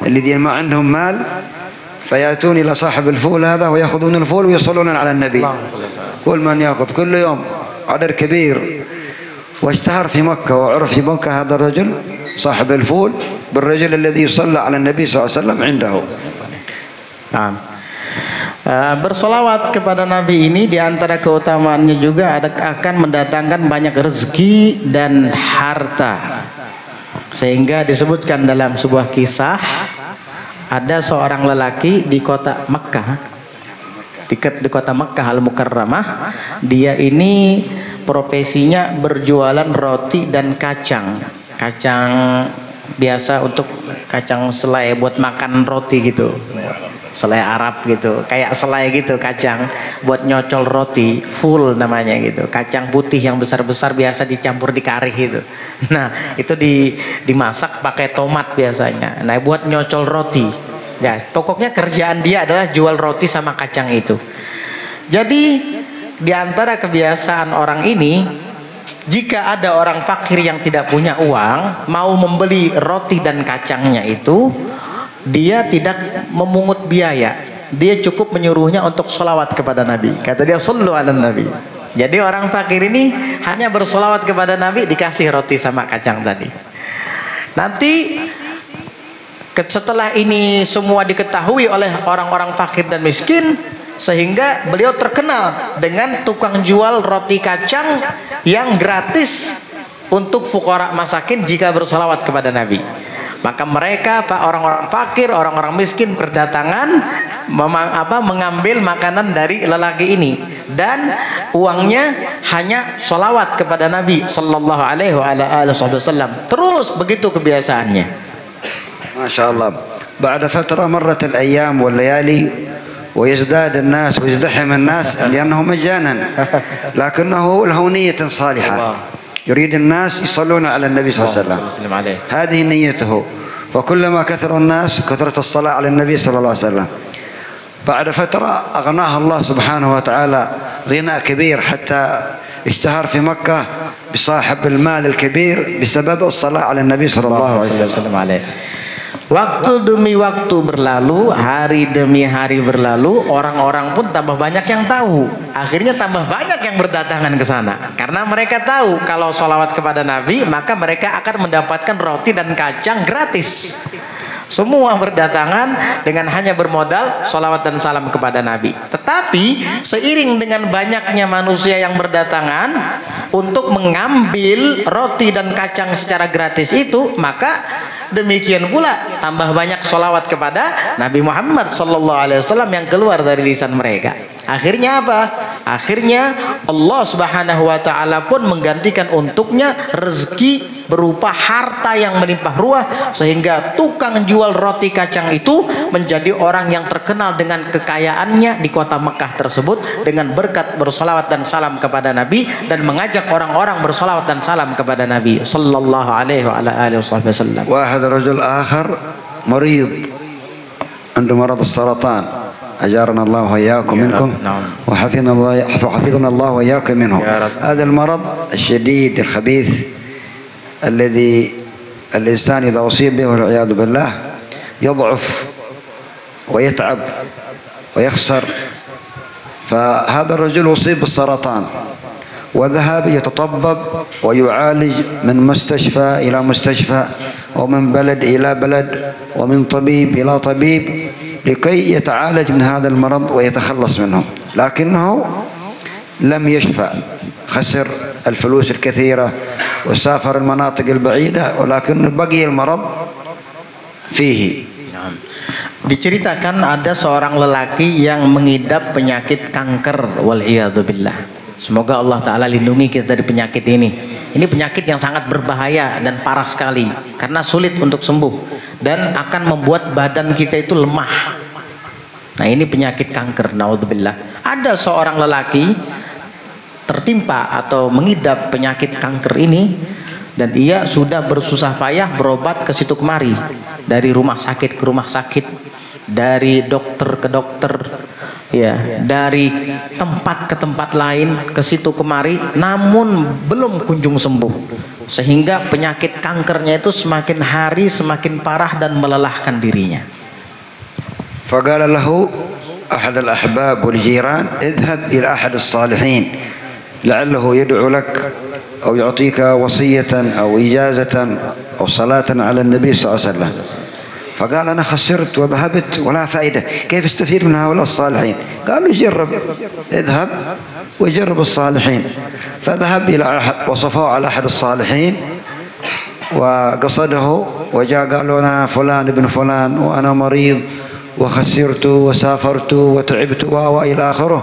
الذين ما عندهم مال، فيأتون إلى صاحب الفول هذا ويأخذون الفول ويصلون على النبي. كل من يأخذ كل يوم عدد كبير. واشتهر في مكة وعرف في مكة هذا الرجل صاحب الفول بالرجل الذي يصلى على النبي صلى الله عليه وسلم عنده. Bersolawat kepada Nabi ini diantara keutamaannya juga akan mendatangkan banyak rezeki dan harta, sehingga disebutkan dalam sebuah kisah ada seorang lelaki di kota Mekkah, di kota Mekkah Al-Mukarramah. Dia ini profesinya berjualan roti dan kacang biasa, untuk kacang selai buat makan roti gitu, selai Arab gitu, kayak selai gitu, kacang buat nyocol roti, full namanya gitu, kacang putih yang besar-besar biasa dicampur di kari gitu. Nah itu dimasak pakai tomat biasanya, nah buat nyocol roti ya. Pokoknya kerjaan dia adalah jual roti sama kacang itu. Jadi diantara kebiasaan orang ini, jika ada orang fakir yang tidak punya uang mau membeli roti dan kacangnya itu, dia tidak memungut biaya, dia cukup menyuruhnya untuk sholawat kepada Nabi. Kata dia, sallu ala Nabi. Jadi orang fakir ini hanya bersolawat kepada Nabi, dikasih roti sama kacang tadi. Nanti setelah ini semua diketahui oleh orang-orang fakir dan miskin, sehingga beliau terkenal dengan tukang jual roti kacang yang gratis untuk fuqara masakin jika bersolawat kepada Nabi. Maka mereka, orang-orang fakir, orang-orang miskin berdatangan mengambil makanan dari lelaki ini, dan uangnya hanya solawat kepada Nabi sallallahu alaihi wasallam. Terus begitu kebiasaannya. Masya Allah. Ba'da fatrah marrat al-ayyam wal-layali ويزداد الناس ويزدحم الناس لأنه مجانا، لكنه له نية صالحة، يريد الناس يصلون على النبي صلى الله عليه وسلم، هذه نيته. وكلما كثر الناس كثرت الصلاة على النبي صلى الله عليه وسلم. بعد فترة أغناه الله سبحانه وتعالى غنى كبير حتى اشتهر في مكة بصاحب المال الكبير بسبب الصلاة على النبي صلى الله عليه وسلم. Waktu demi waktu berlalu, hari demi hari berlalu, orang-orang pun tambah banyak yang tahu. Akhirnya tambah banyak yang berdatangan ke sana, karena mereka tahu kalau sholawat kepada Nabi maka mereka akan mendapatkan roti dan kacang gratis. Semua berdatangan dengan hanya bermodal sholawat dan salam kepada Nabi. Tetapi seiring dengan banyaknya manusia yang berdatangan untuk mengambil roti dan kacang secara gratis itu, maka demikian pula tambah banyak sholawat kepada Nabi Muhammad SAW yang keluar dari lisan mereka. Akhirnya apa? Akhirnya Allah Subhanahu wa taala pun menggantikan untuknya rezeki berupa harta yang melimpah ruah, sehingga tukang jual roti kacang itu menjadi orang yang terkenal dengan kekayaannya di kota Mekah tersebut dengan berkat bersolawat dan salam kepada Nabi, dan mengajak orang-orang bersolawat dan salam kepada Nabi sallallahu alaihi wasallam. واحد رجل آخر مريض عنده مرض السرطان، أجارنا الله وإياكم منكم وحفظنا الله وإياكم منه. هذا المرض الشديد الخبيث الذي الإنسان إذا أصيب به والعياذ بالله يضعف ويتعب ويخسر. فهذا الرجل أصيب بالسرطان وذهب يتطبب ويعالج من مستشفى إلى مستشفى ومن بلد إلى بلد ومن طبيب إلى طبيب لكي يتعالج من هذا المرض ويتخلص منه، لكنه لم يشفى، خسر الفلوس الكثيرة وسافر المناطق البعيدة ولكن بقي المرض فيه. Diceritakan ada seorang lelaki yang mengidap penyakit kanker, wal'iyadzubillah. Semoga Allah Ta'ala lindungi kita dari penyakit ini. Ini penyakit yang sangat berbahaya dan parah sekali karena sulit untuk sembuh dan akan membuat badan kita itu lemah. Nah, ini penyakit kanker, naudzubillah. Ada seorang lelaki tertimpa atau mengidap penyakit kanker ini dan ia sudah bersusah payah berobat ke situ kemari, dari rumah sakit ke rumah sakit, dari dokter ke dokter, ya, dari tempat ke tempat lain, ke situ kemari, namun belum kunjung sembuh, sehingga penyakit kankernya itu semakin hari semakin parah dan melelahkan dirinya. فقال له أحد الأحباب والجيران اذهب إلى أحد الصالحين لعله يدعو لك أو يعطيك وصية أو إجازة أو صلاة على النبي صلى الله عليه وسلم. فقال أنا خسرت وذهبت ولا فائدة، كيف استفيد من هؤلاء الصالحين؟ قالوا جرب، اذهب وجرب الصالحين. فذهب إلى وصفه على أحد الصالحين وقصده وجاء قال له أنا فلان ابن فلان وأنا مريض وخسرت وسافرت وتعبت وإلى آخره.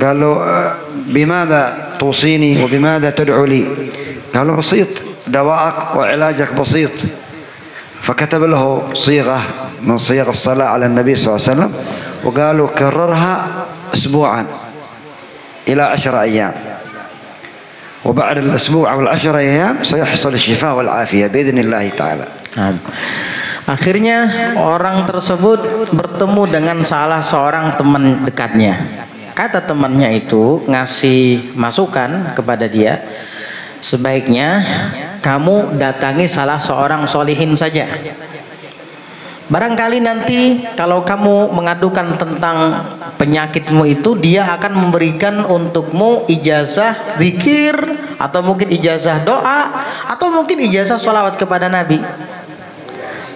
قال له بماذا توصيني وبماذا تدعو لي؟ قال له بسيط، دواءك وعلاجك بسيط. فكتب له صيغة من صيغ الصلاة على النبي صلى الله عليه وسلم وقالوا كررها أسبوعا إلى 10 أيام، وبعد الأسبوع أو 10 أيام سيحصل الشفاء والعافية بإذن الله تعالى. Akhirnya orang tersebut bertemu dengan salah seorang teman dekatnya. Kata temannya itu ngasih masukan kepada dia, sebaiknya kamu datangi salah seorang solihin saja. Barangkali nanti kalau kamu mengadukan tentang penyakitmu itu, dia akan memberikan untukmu ijazah zikir, atau mungkin ijazah doa, atau mungkin ijazah sholawat kepada Nabi.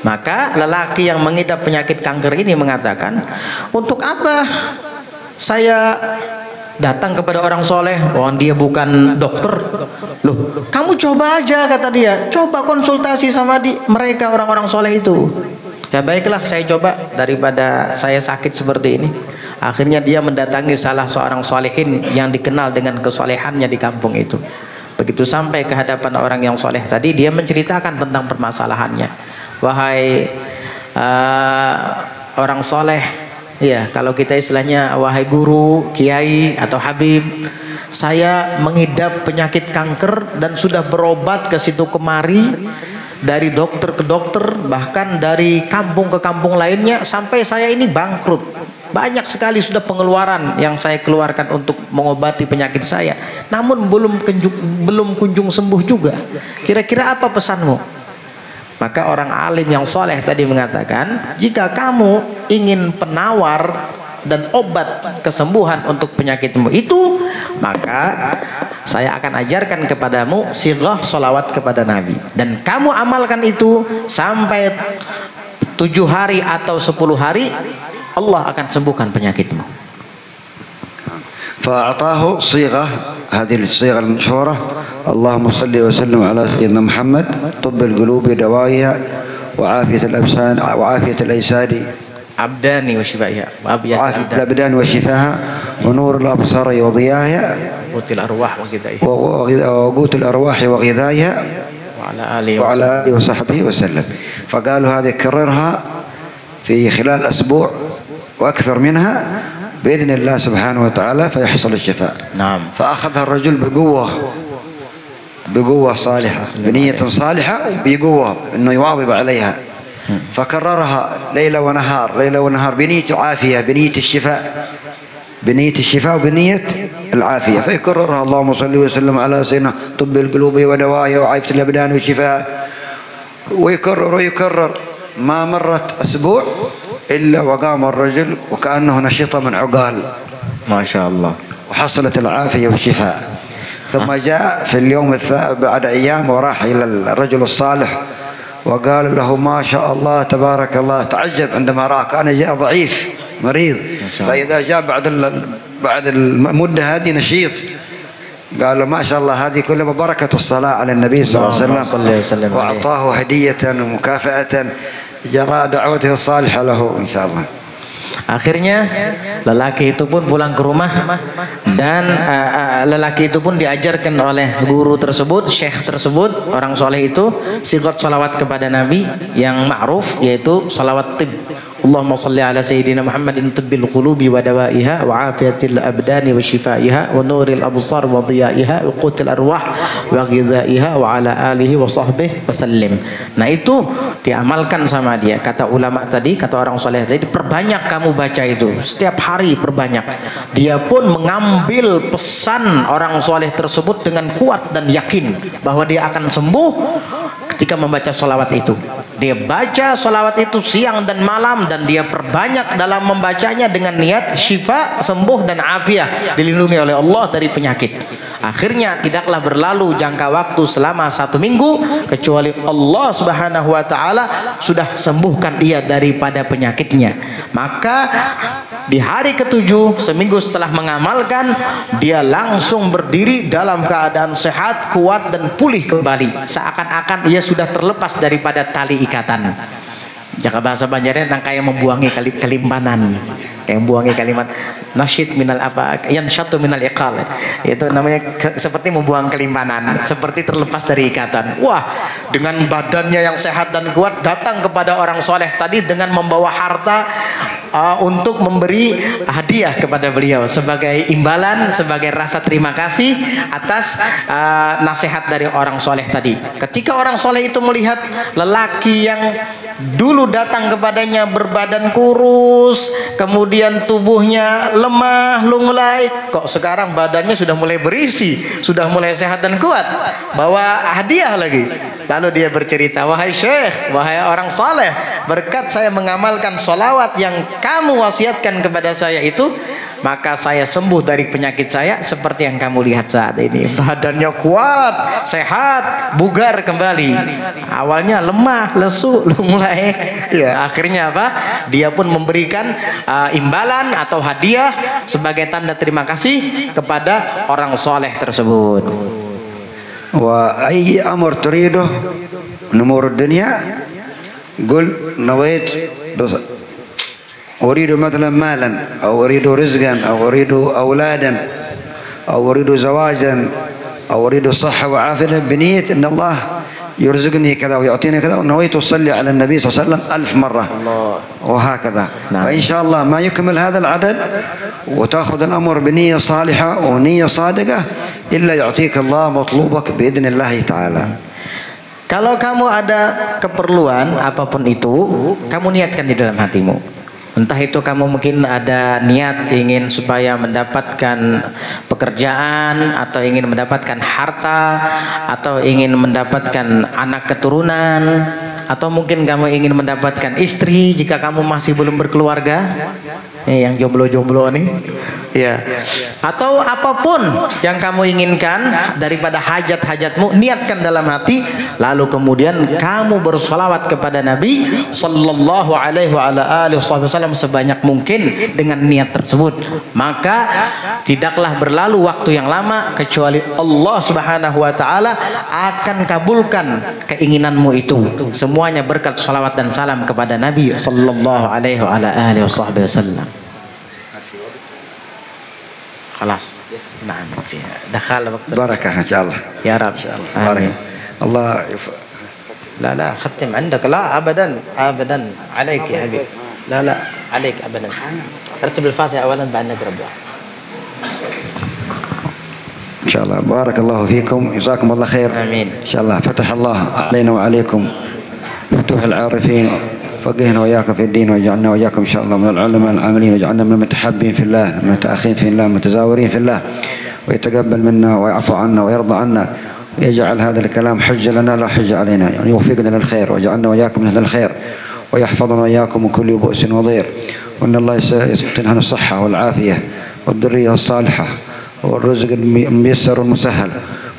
Maka lelaki yang mengidap penyakit kanker ini mengatakan, untuk apa saya datang kepada orang soleh? Oh, dia bukan dokter. Loh, kamu coba aja, kata dia, coba konsultasi sama mereka orang-orang soleh itu. Ya baiklah, saya coba daripada saya sakit seperti ini. Akhirnya dia mendatangi salah seorang solehin yang dikenal dengan kesolehannya di kampung itu. Begitu sampai ke hadapan orang yang soleh tadi, dia menceritakan tentang permasalahannya. Wahai orang soleh, ya kalau kita istilahnya wahai guru, kiai atau habib, saya mengidap penyakit kanker dan sudah berobat ke situ kemari, dari dokter ke dokter, bahkan dari kampung ke kampung lainnya, sampai saya ini bangkrut. Banyak sekali sudah pengeluaran yang saya keluarkan untuk mengobati penyakit saya, namun belum kunjung sembuh juga. Kira-kira apa pesanmu? Maka orang alim yang soleh tadi mengatakan, jika kamu ingin penawar dan obat kesembuhan untuk penyakitmu itu, maka saya akan ajarkan kepadamu sighah sholawat kepada Nabi, dan kamu amalkan itu sampai 7 hari atau 10 hari, Allah akan sembuhkan penyakitmu. فأعطاه صيغة، هذه الصيغة المشهورة: اللهم صل وسلم على سيدنا محمد طب القلوب دوائها وعافية الأبصار وعافية الأجساد أبدان وشفائها وعافية الأبدان وشفاها ونور الأبصار وضياها وقوت الأرواح وغذائها وقوت الأرواح وغذائها وعلى آله وصحبه وسلم. فقالوا هذه كررها في خلال أسبوع وأكثر منها بإذن الله سبحانه وتعالى فيحصل الشفاء. نعم. فأخذها الرجل بقوة صالحة، بنية صالحة، بقوة إنه يواظب عليها، فكررها ليلة ونهار بنية العافية، بنية الشفاء وبنية العافية، فيكررها اللهم صل وسلم على سيدنا طب القلوب ودوائها وعافية الأبدان وشفاء ويكرر ويكرر. ما مرت أسبوع إلا وقام الرجل وكأنه نشط من عقال، ما شاء الله، وحصلت العافية والشفاء. ثم جاء في اليوم بعد أيام وراح إلى الرجل الصالح وقال له ما شاء الله تبارك الله. تعجب عندما رأى، كان جاء ضعيف مريض، فإذا جاء بعد المدة هذه نشيط. قال له ما شاء الله هذه كلها بركة الصلاة على النبي صلى الله عليه وسلم، وأعطاه هدية ومكافأة جراء دعوته الصالحة له إن شاء الله. Akhirnya lelaki itu pun pulang ke rumah, dan lelaki itu pun diajarkan oleh guru tersebut, syekh tersebut, orang soleh itu, sigat salawat kepada Nabi yang ma'ruf, yaitu salawat tib. Allahumma salli ala sayyidina Muhammadin tibbil qulubi wa dawaiha wa afiyatil abdani wa shifaiha wa nuril absar wa dhiyaiha wa qutil arwah wa ghidhaiha wa ala alihi wa sahbihi wasallim. Nah itu diamalkan sama dia. Kata ulama tadi, kata orang soleh tadi, perbanyak kamu baca itu, setiap hari perbanyak. Dia pun mengambil pesan orang soleh tersebut dengan kuat dan yakin bahwa dia akan sembuh ketika membaca sholawat itu. Dia baca sholawat itu siang dan malam, dan dia perbanyak dalam membacanya dengan niat syifa, sembuh dan afiah, dilindungi oleh Allah dari penyakit. Akhirnya tidaklah berlalu jangka waktu selama 1 minggu kecuali Allah Subhanahu wa taala sudah sembuhkan dia daripada penyakitnya. Maka di hari ke-7, seminggu setelah mengamalkan, dia langsung berdiri dalam keadaan sehat, kuat dan pulih kembali, seakan-akan ia sudah terlepas daripada tali ikatan. Jaka bahasa Banjarnya tentang kayak membuangi kelimpanan, kayak membuangi kalimat nasyid minal apa, yansyatu minal iqal, itu namanya seperti membuang kelimpanan, seperti terlepas dari ikatan. Wah, dengan badannya yang sehat dan kuat datang kepada orang soleh tadi dengan membawa harta untuk memberi hadiah kepada beliau sebagai imbalan, sebagai rasa terima kasih atas nasihat dari orang soleh tadi. Ketika orang soleh itu melihat lelaki yang dulu datang kepadanya berbadan kurus, kemudian tubuhnya lemah lunglai, kok sekarang badannya sudah mulai berisi, sudah mulai sehat dan kuat, bawa hadiah lagi. Lalu dia bercerita, wahai syekh, wahai orang saleh, berkat saya mengamalkan sholawat yang kamu wasiatkan kepada saya itu, maka saya sembuh dari penyakit saya seperti yang kamu lihat saat ini. Badannya kuat, sehat, bugar kembali. Awalnya lemah, lesu, lunglai. Ya, akhirnya apa? Dia pun memberikan imbalan atau hadiah sebagai tanda terima kasih kepada orang soleh tersebut. Wa ayyi amr turidu min umur dunya qul nawait أريد مثلا مالا أو أريد رزقا أو أريد أولادا أو أريد زواجا أو أريد صحة وعافية بنية أن الله يرزقني كذا ويعطيني كذا، ونويت أصلي على النبي صلى الله عليه وسلم 1000 مرة وهكذا. فإن شاء الله ما يكمل هذا العدد وتأخذ الأمر بنية صالحة ونية صادقة إلا يعطيك الله مطلوبك بإذن الله تعالى. Kalau kamu ada keperluan apapun itu, kamu niatkan di dalam hatimu. Entah itu kamu mungkin ada niat ingin supaya mendapatkan pekerjaan, atau ingin mendapatkan harta, atau ingin mendapatkan anak keturunan, atau mungkin kamu ingin mendapatkan istri jika kamu masih belum berkeluarga, yang jomblo-jomblo nih, ya. Atau apapun yang kamu inginkan daripada hajat-hajatmu, niatkan dalam hati, lalu kemudian kamu bersolawat kepada Nabi sallallahu alaihi wasallam sebanyak mungkin dengan niat tersebut. Maka tidaklah berlalu waktu yang lama kecuali Allah Subhanahu wa taala akan kabulkan keinginanmu itu. Semuanya berkat salawat dan salam kepada Nabi sallallahu alaihi wasallam. خلاص نعم دخل وقت بركة إن شاء الله يا رب آمين. الله لا ختم عندك، لا أبدا أبدا عليك يا حبيبي، لا عليك أبدا. رتب الفاتحة أولا بعد نقرأ الدعاء إن شاء الله. بارك الله فيكم، جزاكم الله خير. آمين. إن شاء الله فتح الله علينا وعليكم فتوح العارفين، فقهنا وإياكم في الدين، وجعلنا وإياكم إن شاء الله من العلماء العاملين، وجعلنا من المتحابين في الله، من المتأخين في الله، متزاورين في الله، ويتقبل منا ويعفو عنا ويرضى عنا، ويجعل هذا الكلام حجة لنا لا حجة علينا، يعني يوفقنا للخير ويجعلنا وإياكم من أهل الخير ويحفظنا وإياكم من كل بؤس وضير، وأن الله يعطينا الصحة والعافية والذرية الصالحة والرزق الميسر والمسهل،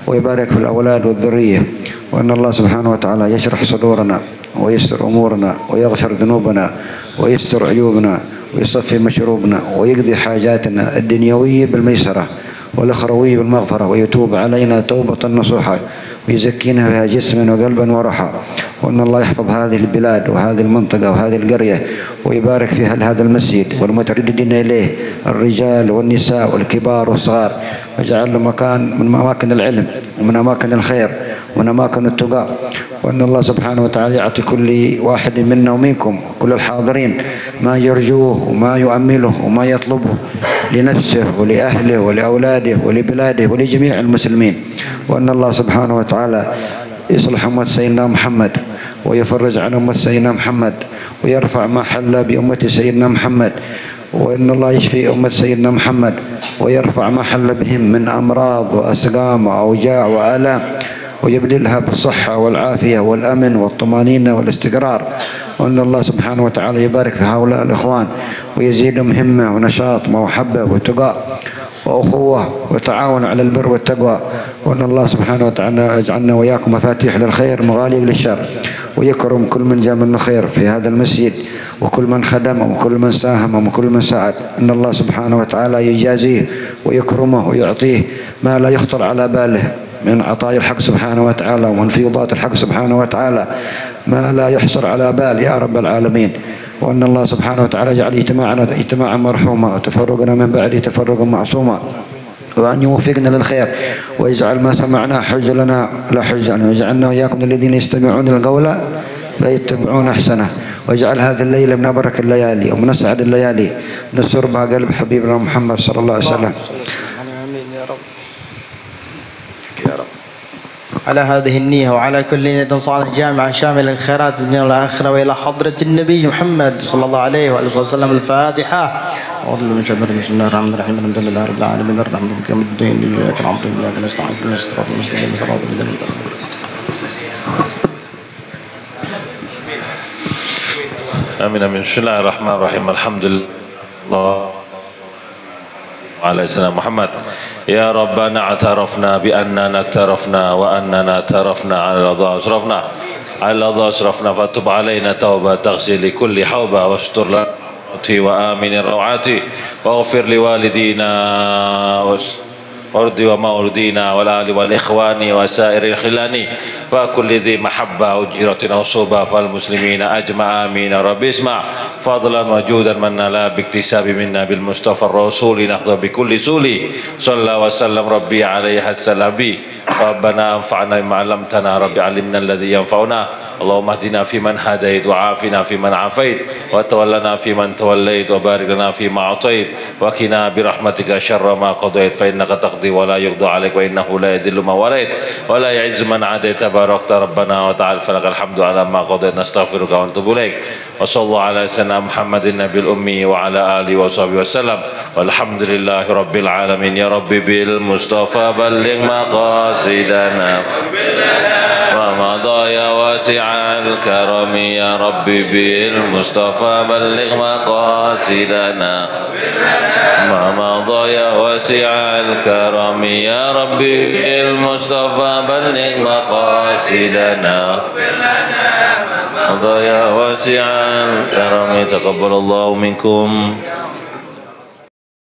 ويبارك في الأولاد والذرية، وأن الله سبحانه وتعالى يشرح صدورنا ويستر أمورنا ويغفر ذنوبنا ويستر عيوبنا ويصفي مشروبنا ويقضي حاجاتنا الدنيوية بالميسرة والأخروية بالمغفرة، ويتوب علينا توبة نصوحا ويزكينا بها جسما وقلبا وروحا، وأن الله يحفظ هذه البلاد وهذه المنطقة وهذه القرية ويبارك فيها هذا المسجد والمترددين إليه الرجال والنساء والكبار والصغار، ويجعل له مكان من أماكن العلم ومن أماكن الخير ومن أماكن التقى، وأن الله سبحانه وتعالى يعطي كل واحد منا ومنكم كل الحاضرين ما يرجوه وما يؤمله وما يطلبه لنفسه ولأهله ولأولاده ولبلاده ولجميع المسلمين، وأن الله سبحانه وتعالى يصلح أمة سيدنا محمد ويفرج عن أمة سيدنا محمد ويرفع ما حل بأمة سيدنا محمد، وأن الله يشفي أمة سيدنا محمد ويرفع ما حل بهم من أمراض وأسقام وأوجاع وآلام ويبدلها بالصحة والعافية والأمن والطمأنينة والاستقرار، وأن الله سبحانه وتعالى يبارك في هؤلاء الإخوان ويزيدهم همة ونشاط ومحبة وتقى وأخوة وتعاون على البر والتقوى، وأن الله سبحانه وتعالى يجعلنا وإياكم مفاتيح للخير مغاليق للشر، ويكرم كل من جاء منه خير في هذا المسجد وكل من خدم وكل من ساهم وكل من ساعد، أن الله سبحانه وتعالى يجازيه ويكرمه ويعطيه ما لا يخطر على باله من عطايا الحق سبحانه وتعالى ومن فيضات الحق سبحانه وتعالى ما لا يحصر على بال يا رب العالمين، وأن الله سبحانه وتعالى يجعل اجتماعنا اجتماعا مرحوما وتفرقنا من بعده تفرقا معصوما، وأن يوفقنا للخير ويجعل ما سمعنا حجة لنا لا حجة عنه، ويجعلنا وإياكم الذين يستمعون القول فيتبعون أحسنه، ويجعل هذه الليلة من أبرك الليالي ومن أسعد الليالي نسر بها قلب حبيبنا محمد صلى الله عليه وسلم. على هذه النية وعلى كل نية صالحة جامعة شاملة الخيرات الدنيا والآخرة وإلى حضرة النبي محمد صلى الله عليه وآله وسلم. الفاتحة. أعوذ بالله من الشيطان الرجيم. بسم الله الرحمن الرحيم. الحمد لله رب العالمين الرحمن الرحيم يوم الدين إياك نعبد وإياك نستعين اهدنا الصراط المستقيم صراط الذين أنعمت عليهم. آمين آمين. بسم الله الرحمن الرحيم. الحمد لله على سيدنا محمد. يا ربنا اعترفنا بأننا اقترفنا وأننا اعترفنا على الله أسرفنا على الله أسرفنا فتب علينا توبة تغسل لكل حوبة واستر لنا وآمن الروعات واغفر لوالدينا وارض ومولدينا والآل والإخوان وسائر الخلان فكل ذي محبة أجرة أو صوبة فالمسلمين أجمع آمين. رب اسمع فضلا وجودا منا لا باكتساب منا بالمصطفى الرسول نحظى بكل سولي صلى وسلم ربي عليه السلام بي. ربنا أنفعنا بما علمتنا ربي علمنا الذي ينفعنا. اللهم اهدنا فيمن هديت وعافنا فيمن عافيت وتولنا فيمن توليت وبارك لنا فيما أعطيت وقنا برحمتك شر ما قضيت فإنك تقضي ولا يقضى عليك وإنه لا يذل من وليت ولا يعز من عاديت تباركت ربنا وتعالى فلك الحمد على ما قضيت نستغفرك ونتوب إليك. وصلى الله على سيدنا محمد النبي الأمي وعلى آله وصحبه وسلم والحمد لله رب العالمين. يا رب بالمصطفى بلغ مقاصدنا ومضى يا واسع الكرم. يا رب بالمصطفى بلغ مقاصدنا ما مضى يا واسع الكرم. يا رب بالمصطفى بلغ مقاصدنا مضى يا واسع الكرم. تقبل الله منكم.